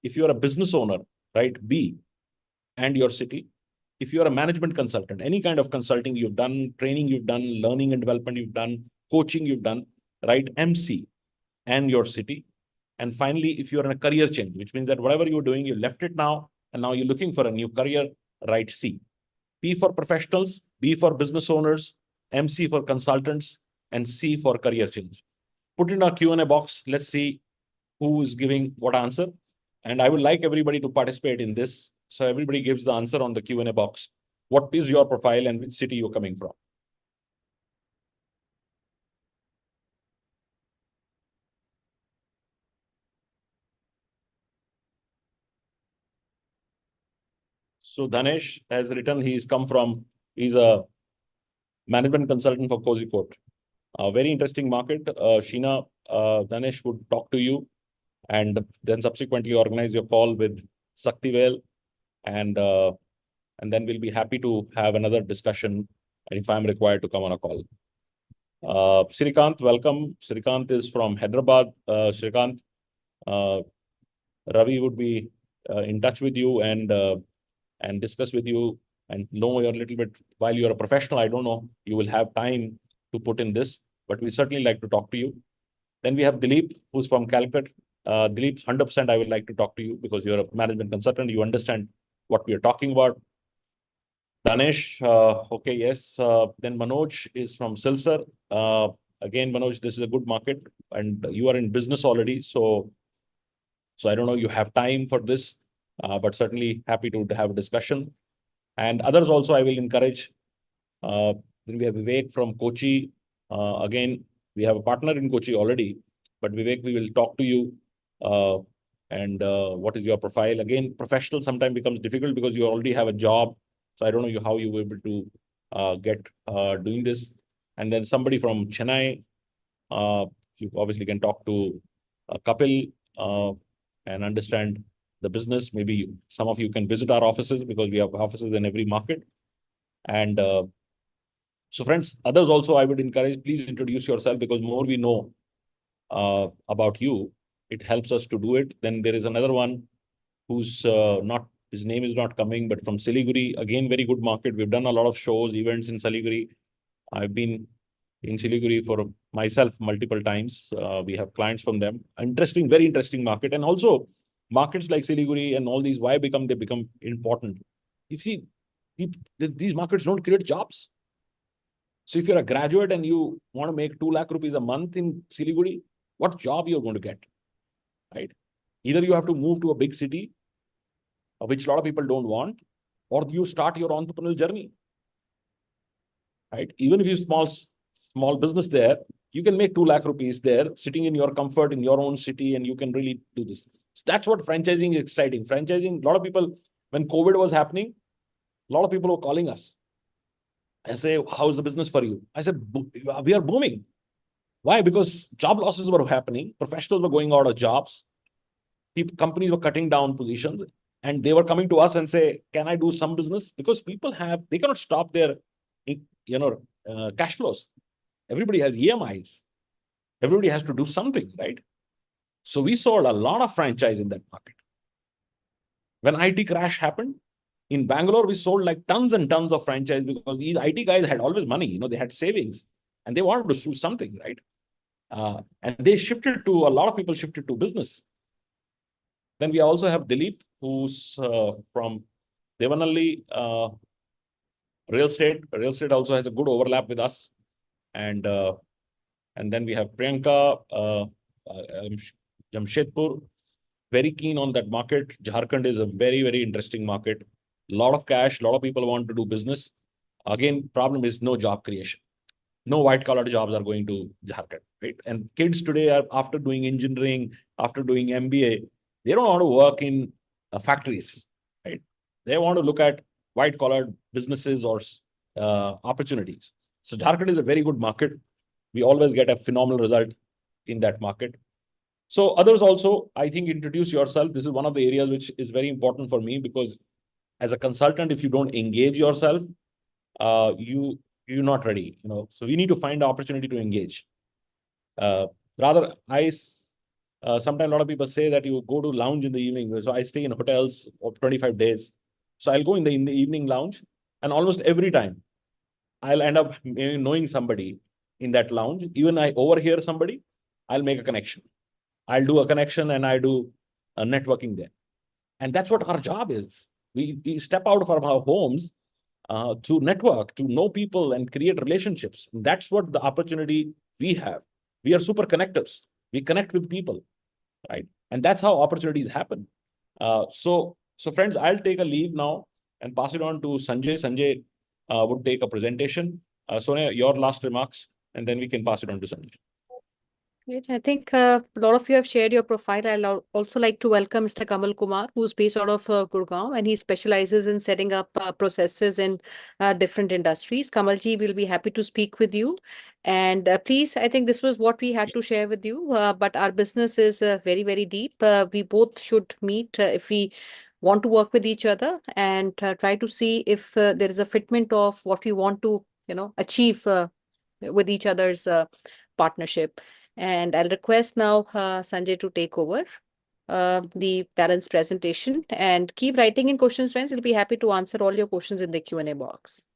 S3: If you're a business owner, write B and your city. If you're a management consultant, any kind of consulting you've done, training you've done, learning and development you've done, coaching you've done, write MC and your city. And finally, if you're in a career change, which means that whatever you're doing, you left it now, and now you're looking for a new career, write C. P for professionals, B for business owners, MC for consultants, and C for career change. Put in our Q&A box. Let's see who is giving what answer. And I would like everybody to participate in this. So everybody gives the answer on the Q&A box. What is your profile and which city you're coming from? So Dhanesh has written, he's a management consultant for Kozhikode. A very interesting market. Sheena, Dhanesh would talk to you and then subsequently organize your call with Saktivel, and then we'll be happy to have another discussion if I'm required to come on a call. Srikant, welcome. Srikant is from Hyderabad. Srikant, Ravi would be in touch with you and discuss with you and know your little bit. While you're a professional, I don't know, you will have time to put in this, but we certainly like to talk to you. Then we have Dilip, who's from Calicut. Dilip, 100% I would like to talk to you because you're a management consultant. You understand what we are talking about. Danesh, okay, yes. Then Manoj is from Silsar. Again, Manoj, this is a good market and you are in business already. So I don't know, you have time for this, but certainly happy to have a discussion. And others also I will encourage. Then we have Vivek from Kochi. Again, we have a partner in Kochi already, but Vivek, we will talk to you. And what is your profile? Again, professional sometimes becomes difficult because you already have a job. So I don't know how you were able to get doing this. And then somebody from Chennai, you obviously can talk to Kapil and understand the business. Maybe some of you can visit our offices because we have offices in every market. And so friends, others also I would encourage, please introduce yourself because more we know about you, it helps us to do it. Then there is another one who's his name is not coming, but from Siliguri, again, very good market. We've done a lot of shows, events in Siliguri. I've been in Siliguri for myself multiple times. We have clients from them. Interesting, very interesting market. And also markets like Siliguri and all these, why they become important? You see, these markets don't create jobs. So if you're a graduate and you want to make 2 lakh rupees a month in Siliguri, what job you're going to get, right? Either you have to move to a big city, which a lot of people don't want, or you start your entrepreneurial journey, right? Even if you small business there, you can make 2 lakh rupees there, sitting in your comfort in your own city, and you can really do this. So that's what franchising is exciting. Franchising, a lot of people, when COVID was happening, a lot of people were calling us. I say, how's the business for you? I said, we are booming. Why? Because job losses were happening. Professionals were going out of jobs. Companies were cutting down positions. And they were coming to us and say, can I do some business? Because people they cannot stop their cash flows. Everybody has EMIs. Everybody has to do something, right? So we sold a lot of franchise in that market. When IT crash happened, in Bangalore, we sold like tons and tons of franchise because these IT guys had always money, they had savings and they wanted to do something, right? And they shifted to, a lot of people shifted to business. Then we also have Dilip, who's from Devanalli real estate. Real estate also has a good overlap with us. And then we have Priyanka, Jamshedpur, very keen on that market. Jharkhand is a very, very interesting market. A lot of cash, a lot of people want to do business. Again, problem is no job creation. No white-collar jobs are going to Jharkhand, right? And kids today are, after doing engineering, after doing MBA, they don't want to work in factories, right? They want to look at white-collar businesses or opportunities. So Jharkhand is a very good market. We always get a phenomenal result in that market. So others also, I think, introduce yourself. This is one of the areas which is very important for me, because as a consultant, if you don't engage yourself, you're not ready. So we need to find the opportunity to engage. Rather, sometimes a lot of people say that you go to lounge in the evening. So I stay in hotels for 25 days. So I'll go in the evening lounge, and almost every time I'll end up maybe knowing somebody in that lounge. Even I overhear somebody, I'll make a connection. I'll do a connection and I do a networking there. And that's what our job is. We step out of our homes to network, to know people and create relationships. And that's what the opportunity we have. We are super connectors. We connect with people, right? And that's how opportunities happen. So friends, I'll take a leave now and pass it on to Sanjay. Sanjay would take a presentation. Sonia, your last remarks, and then we can pass it on to Sanjay.
S4: Great. I think a lot of you have shared your profile. Also like to welcome Mr. Kamal Kumar, who's based out of Gurgaon, and he specializes in setting up processes in different industries. Kamalji will be happy to speak with you. And please, I think this was what we had to share with you. But our business is very, very deep. We both should meet if we want to work with each other, and try to see if there is a fitment of what we want to, achieve with each other's partnership. And I'll request now Sanjay to take over the balanced presentation, and keep writing in questions, friends. We'll be happy to answer all your questions in the Q&A box.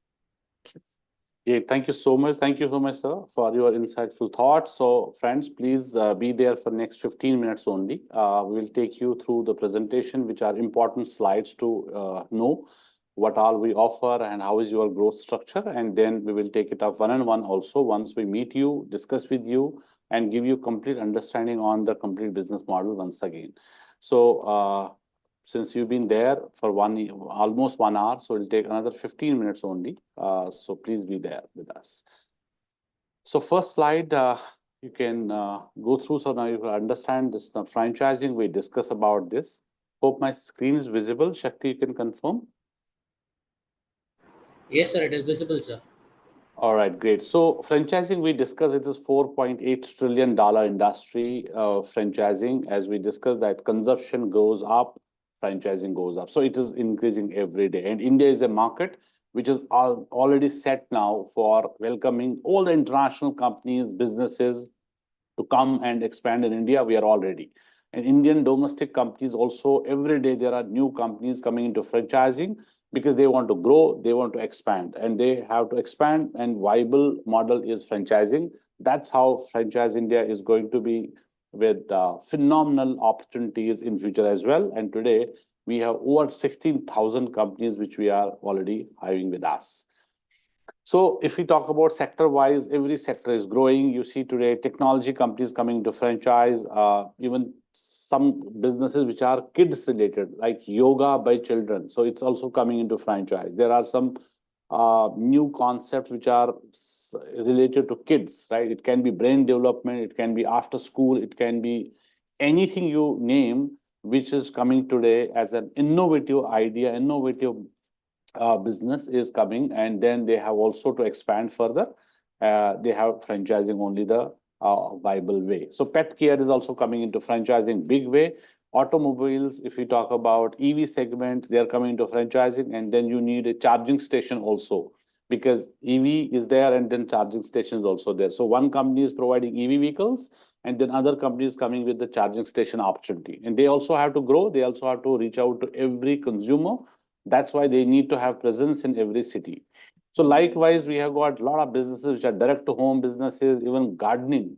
S1: Yeah, thank you so much. Thank you so much, sir, for your insightful thoughts. So, friends, please be there for next 15 minutes only. We will take you through the presentation, which are important slides to know what all we offer and how is your growth structure. And then we will take it up one-on-one also once we meet you, discuss with you, and give you complete understanding on the complete business model once again. So since you've been there for almost 1 hour, so it'll take another 15 minutes only. So please be there with us. So first slide, you can go through. So now you can understand this franchising. We discuss about this. Hope my screen is visible. Shakti, you can confirm.
S5: Yes, sir, it is visible, sir.
S1: All right, great. So franchising, we discussed it is $4.8 trillion industry, franchising. As we discussed that consumption goes up, franchising goes up. So it is increasing every day. And India is a market which is already set now for welcoming all the international companies, businesses to come and expand in India. We are all ready. And Indian domestic companies also, every day there are new companies coming into franchising, because they want to grow, they want to expand, and they have to expand, and viable model is franchising. That's how Franchise India is going to be, with phenomenal opportunities in future as well. And today we have over 16,000 companies which we are already having with us. So if we talk about sector wise, every sector is growing. You see today technology companies coming into franchise, even some businesses which are kids related, like yoga by children. So it's also coming into franchise. There are some new concepts which are related to kids, right? It can be brain development, it can be after school, it can be anything you name, which is coming today as an innovative idea, innovative business is coming. And then they have also to expand further. They have franchising only the viable way. So pet care is also coming into franchising big way. Automobiles, if we talk about EV segment, they are coming into franchising. And then you need a charging station also, because EV is there and then charging station is also there. So one company is providing EV vehicles, and then other companies coming with the charging station opportunity. And they also have to grow. They also have to reach out to every consumer. That's why they need to have presence in every city. So likewise, we have got a lot of businesses which are direct to home businesses, even gardening.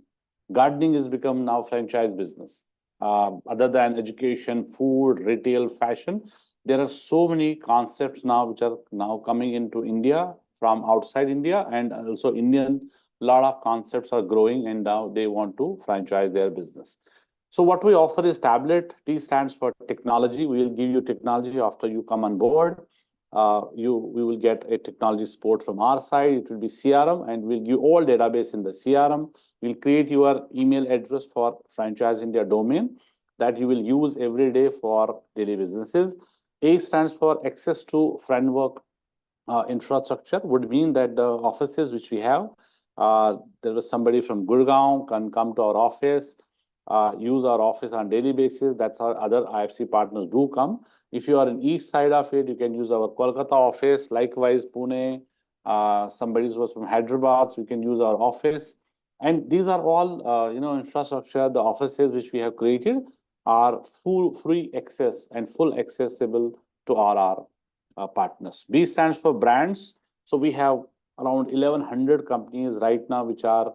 S1: Gardening has become now franchise business. Other than education, food, retail, fashion, there are so many concepts now which are now coming into India from outside India, and also Indian, lot of concepts are growing, and now they want to franchise their business. So what we offer is tablet. T stands for technology. We will give you technology after you come on board. We will get a technology support from our side. It will be CRM, and we'll give all database in the CRM. We'll create your email address for Franchise India domain that you will use every day for daily businesses. A stands for access to framework infrastructure, would mean that the offices which we have, there was somebody from Gurgaon can come to our office, use our office on daily basis. That's how other IFC partners do come. If you are in east side of it, you can use our Kolkata office. Likewise, Pune, somebody was from Hyderabad, so you can use our office. And these are all, infrastructure, the offices which we have created are full free access and full accessible to our partners. B stands for brands. So we have around 1,100 companies right now, which are,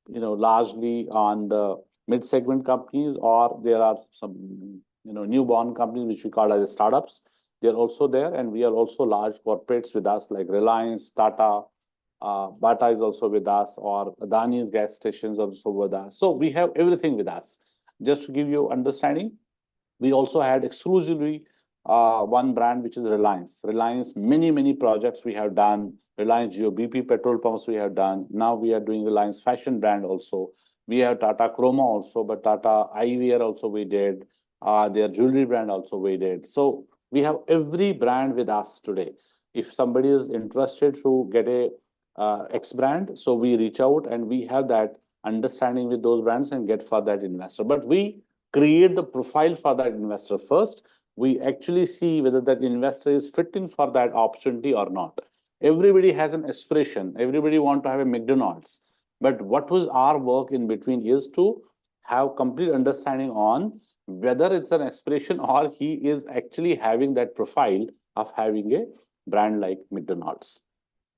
S1: largely on the mid-segment companies, or there are some, newborn companies, which we call as startups. They're also there, and we are also large corporates with us, like Reliance, Tata, Bata is also with us, or Adani's gas stations also with us. So we have everything with us. Just to give you understanding, we also had exclusively one brand, which is Reliance. Reliance, many projects we have done. Reliance Jio BP petrol pumps we have done. Now we are doing Reliance fashion brand also. We have Tata Chroma also, but Tata Eyewear also we did. Their jewelry brand also we did. So we have every brand with us today. If somebody is interested to get a X brand, so we reach out and we have that understanding with those brands and get for that investor. But we create the profile for that investor first. We actually see whether that investor is fitting for that opportunity or not. Everybody has an aspiration. Everybody want to have a McDonald's. But what was our work in between is to have complete understanding on whether it's an aspiration or he is actually having that profile of having a brand like McDonald's.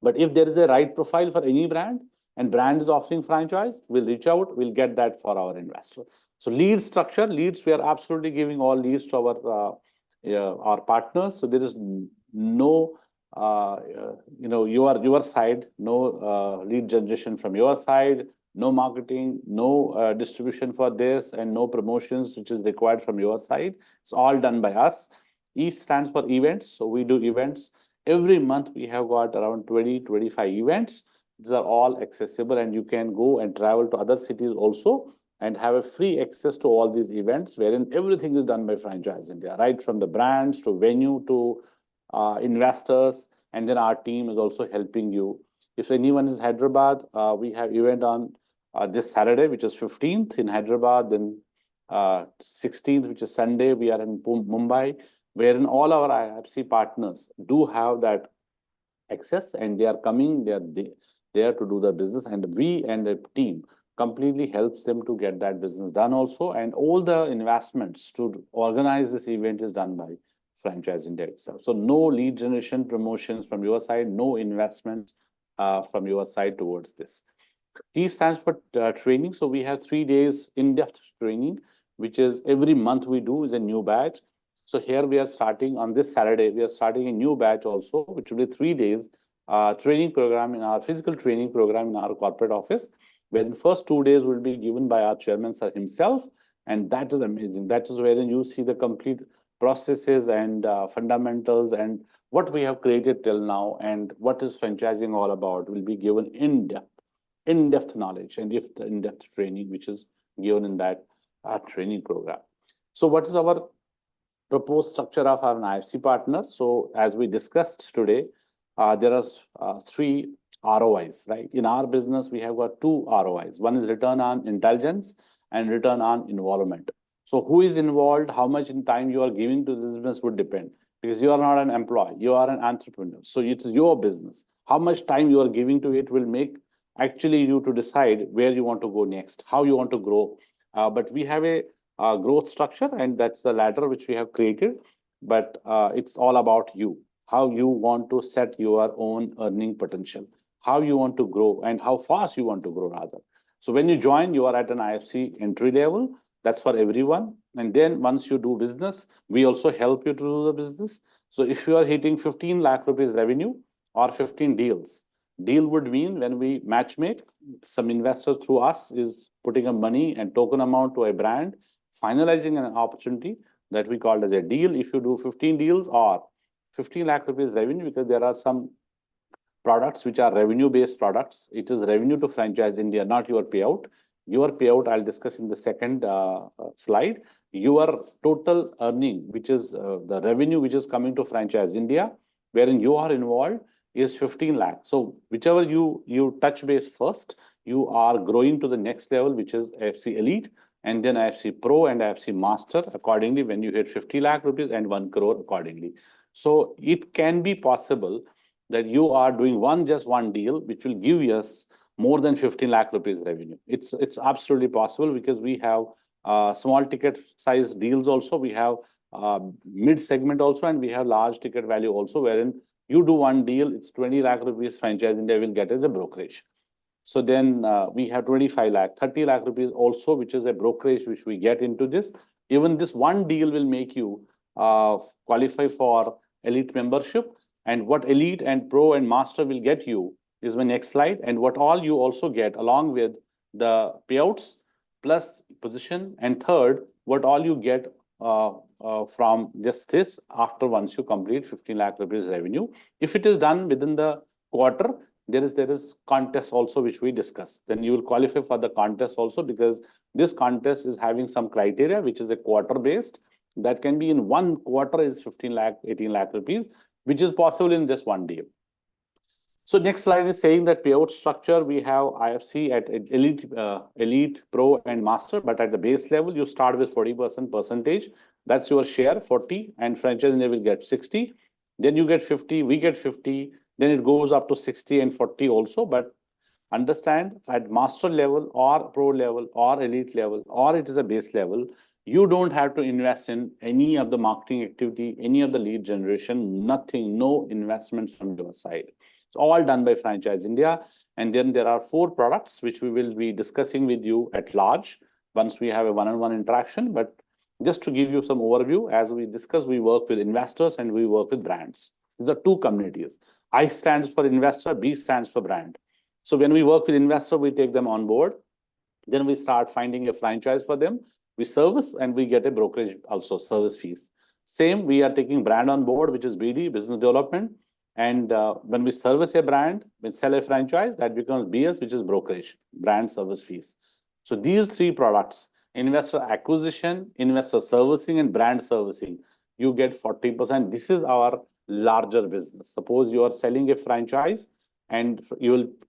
S1: But if there is a right profile for any brand and brand is offering franchise, we'll reach out, we'll get that for our investor. So lead structure, leads, we are absolutely giving all leads to our partners. So there is no, your side, no lead generation from your side, no marketing, no distribution for this, and no promotions which is required from your side. It's all done by us. E stands for events. So we do events. Every month we have got around 20-25 events. These are all accessible, and you can go and travel to other cities also and have a free access to all these events, wherein everything is done by Franchise India, right from the brands to venue to investors, and then our team is also helping you. If anyone is Hyderabad, we have event on this Saturday, which is 15th in Hyderabad, then 16th, which is Sunday, we are in Mumbai, wherein all our IFC partners do have that access, and they are coming, they are there to do the business, and we and the team completely helps them to get that business done also. And all the investments to organize this event is done by Franchise India itself. So no lead generation promotions from your side, no investment from your side towards this. T stands for training. So we have 3 days in-depth training, which is every month we do is a new batch. So here we are starting on this Saturday, we are starting a new batch also, which will be 3 days training program in our physical training program in our corporate office, where the first 2 days will be given by our chairman sir himself. And that is amazing. That is wherein you see the complete processes and fundamentals and what we have created till now and what is franchising all about will be given in-depth knowledge and in-depth training, which is given in that training program. So what is our proposed structure of our IFC partner? So as we discussed today, there are 3 ROIs, right? In our business, we have got 2 ROIs. One is return on intelligence and return on involvement. So who is involved, how much in time you are giving to this business would depend, because you are not an employee, you are an entrepreneur. So it's your business. How much time you are giving to it will make actually you to decide where you want to go next, how you want to grow. But we have a growth structure, and that's the ladder which we have created. But it's all about you, how you want to set your own earning potential, how you want to grow, and how fast you want to grow rather. So when you join, you are at an IFC entry level. That's for everyone. And then once you do business, we also help you to do the business. So if you are hitting 15 lakh rupees revenue or 15 deals, deal would mean when we match make, some investor through us is putting a money and token amount to a brand, finalizing an opportunity that we call as a deal. If you do 15 deals or 15 lakh rupees revenue, because there are some products which are revenue-based products. It is revenue to Franchise India, not your payout. Your payout, I'll discuss in the second slide. your total earning, which is the revenue which is coming to Franchise India, wherein you are involved, is 15 lakh. So whichever you touch base first, you are growing to the next level, which is IFC Elite, and then IFC Pro and IFC Master accordingly when you hit 50 lakh rupees and 1 crore accordingly. So it can be possible that you are doing just one deal, which will give us more than 15 lakh rupees revenue. It's absolutely possible because we have small ticket size deals also. We have mid segment also, and we have large ticket value also, wherein you do one deal, it's 20 lakh rupees Franchise India will get as a brokerage. So then we have 25 lakh, 30 lakh rupees also, which is a brokerage which we get into this. Even this one deal will make you qualify for elite membership. And what elite and pro and master will get you is my next slide. And what all you also get along with the payouts plus position. And third, what all you get from just this after once you complete 15 lakh rupees revenue. If it is done within the quarter, there is contest also which we discuss. Then you will qualify for the contest also, because this contest is having some criteria which is a quarter based. That can be in one quarter is 15 lakh, 18 lakh rupees, which is possible in just one day. So next slide is saying that payout structure, we have IFC at elite, pro and master, but at the base level, you start with 40% percentage. That's your share, 40, and Franchise India will get 60. Then you get 50, we get 50, then it goes up to 60 and 40 also. But understand, at master level or pro level or elite level, or it is a base level, you don't have to invest in any of the marketing activity, any of the lead generation, nothing, no investments from your side. It's all done by Franchise India. And then there are 4 products which we will be discussing with you at large once we have a one-on-one interaction. But just to give you some overview, as we discussed, we work with investors and we work with brands. These are 2 communities. I stands for investor, B stands for brand. So when we work with investor, we take them on board. Then we start finding a franchise for them. We service and we get a brokerage also, service fees. Same, we are taking brand on board, which is BD, business development. And when we service a brand, we sell a franchise, that becomes BS, which is brokerage, brand service fees. So these 3 products, investor acquisition, investor servicing, and brand servicing, you get 40%. This is our larger business. Suppose you are selling a franchise and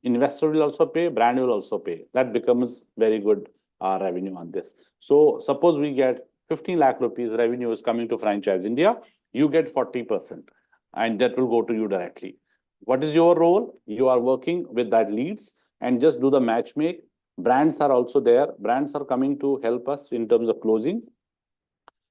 S1: investor will also pay, brand will also pay. That becomes very good revenue on this. So suppose we get 15 lakh rupees revenue is coming to Franchise India, you get 40%. And that will go to you directly. What is your role? You are working with that leads and just do the match make. Brands are also there. Brands are coming to help us in terms of closing.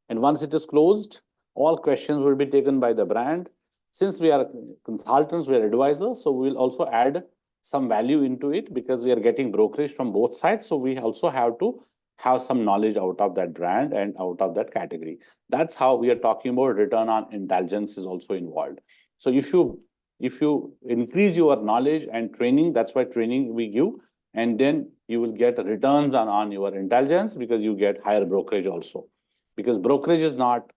S1: And once it is closed, all questions will be taken by the brand. Since we are consultants, we are advisors, so we will also add some value into it because we are getting brokerage from both sides. So we also have to have some knowledge out of that brand and out of that category. That's how we are talking about return on intelligence is also involved. So if you increase your knowledge and training, that's why training we give, and then you will get returns on your intelligence because you get higher brokerage also. Because brokerage is not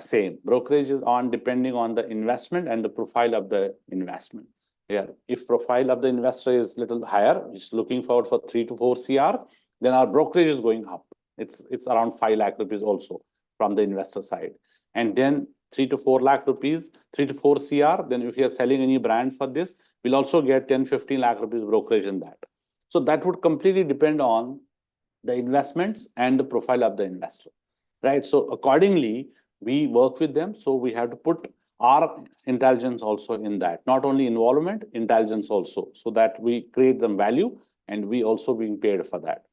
S1: same. Brokerage is on depending on the investment and the profile of the investment. Yeah, if profile of the investor is little higher, is looking forward for 3 to 4 CR, then our brokerage is going up. It's around 5 lakh rupees also from the investor side. And then 3 to 4 lakh rupees, 3 to 4 CR, then if you are selling any brand for this, we'll also get 10, 15 lakh rupees brokerage in that. So that would completely depend on the investments and the profile of the investor, right? So accordingly, we work with them. So we have to put our intelligence also in that, not only involvement, intelligence also, so that we create them value and we also being paid for that.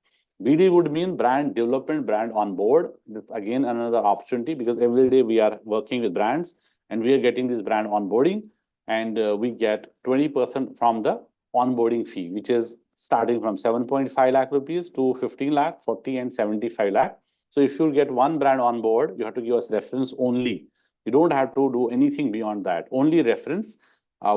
S1: BD would mean brand development, brand on board. This again another opportunity because every day we are working with brands and we are getting this brand onboarding, and we get 20% from the onboarding fee, which is starting from 7.5 lakh rupees to 15 lakh, 40 and 75 lakh. So if you get one brand on board, you have to give us reference only. You don't have to do anything beyond that, only reference.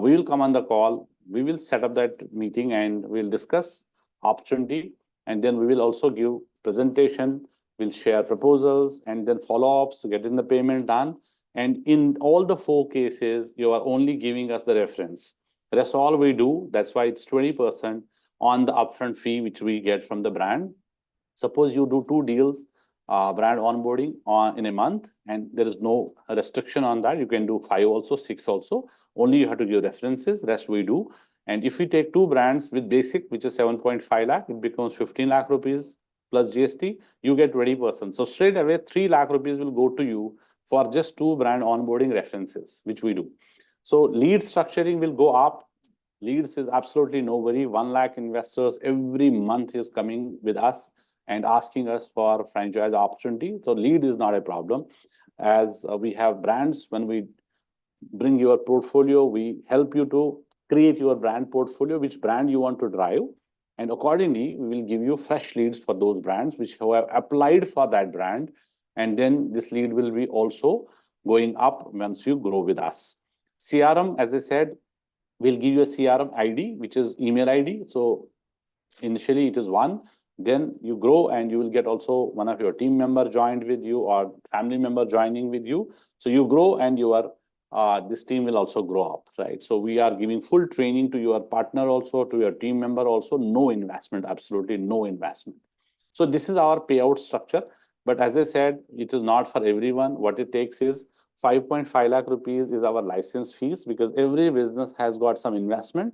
S1: We will come on the call, we will set up that meeting and we'll discuss opportunity. And then we will also give presentation, we'll share proposals and then follow-ups, getting the payment done. And in all the 4 cases, you are only giving us the reference. That's all we do. That's why it's 20% on the upfront fee, which we get from the brand. Suppose you do 2 deals brand onboarding in a month, and there is no restriction on that. You can do 5 also, 6 also. Only you have to give references, rest we do. And if we take 2 brands with basic, which is 7.5 lakh, it becomes 15 lakh rupees plus GST, you get 20%. So straight away, 3 lakh rupees will go to you for just 2 brand onboarding references, which we do. So lead structuring will go up. Leads is absolutely no worry. 1 lakh investors every month is coming with us and asking us for franchise opportunity. So lead is not a problem. As we have brands, when we bring your portfolio, we help you to create your brand portfolio, which brand you want to drive. And accordingly, we will give you fresh leads for those brands which have applied for that brand. And then this lead will be also going up once you grow with us. CRM, as I said, we'll give you a CRM ID, which is email ID. So initially it is one, then you grow and you will get also one of your team member joined with you or family member joining with you. So you grow and your this team will also grow up, right? So we are giving full training to your partner also, to your team member also, no investment, absolutely no investment. So this is our payout structure. But as I said, it is not for everyone. What it takes is 5.5 lakh rupees is our license fees, because every business has got some investment.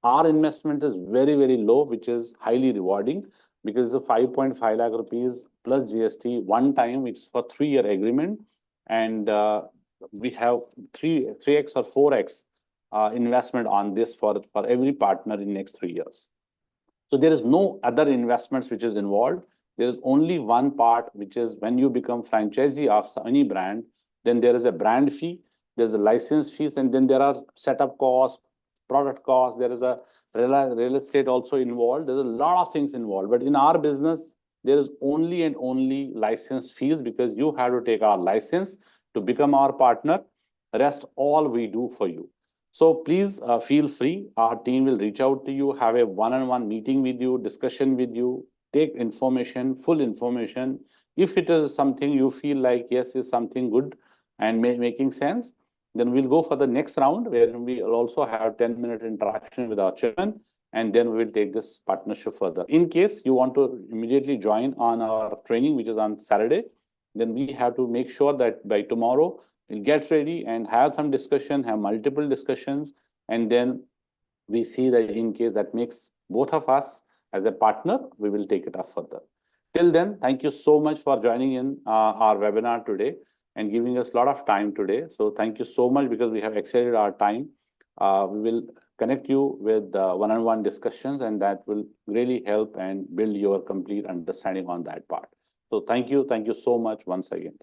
S1: Our investment is very, very low, which is highly rewarding, because the 5.5 lakh rupees plus GST one time, it's for 3-year agreement. And we have 3x or 4x investment on this for every partner in next 3 years. So there is no other investments which is involved. There is only one part, which is when you become franchisee of any brand, then there is a brand fee, there's a license fees, and then there are setup costs, product costs, there is a real estate also involved. There's a lot of things involved. But in our business, there is only and only license fees, because you have to take our license to become our partner. Rest all we do for you. So please feel free. Our team will reach out to you, have a one-on-one meeting with you, discussion with you, take information, full information. If it is something you feel like, yes, is something good and making sense, then we'll go for the next round, where we will also have 10-minute interaction with our chairman, and then we will take this partnership further. In case you want to immediately join on our training, which is on Saturday, then we have to make sure that by tomorrow, we'll get ready and have some discussion, have multiple discussions, and then we see that in case that makes both of us as a partner, we will take it up further. Till then, thank you so much for joining in our webinar today and giving us a lot of time today. So thank you so much, because we have exceeded our time. We will connect you with one-on-one discussions, and that will really help and build your complete understanding on that part. So thank you so much once again. Thank you.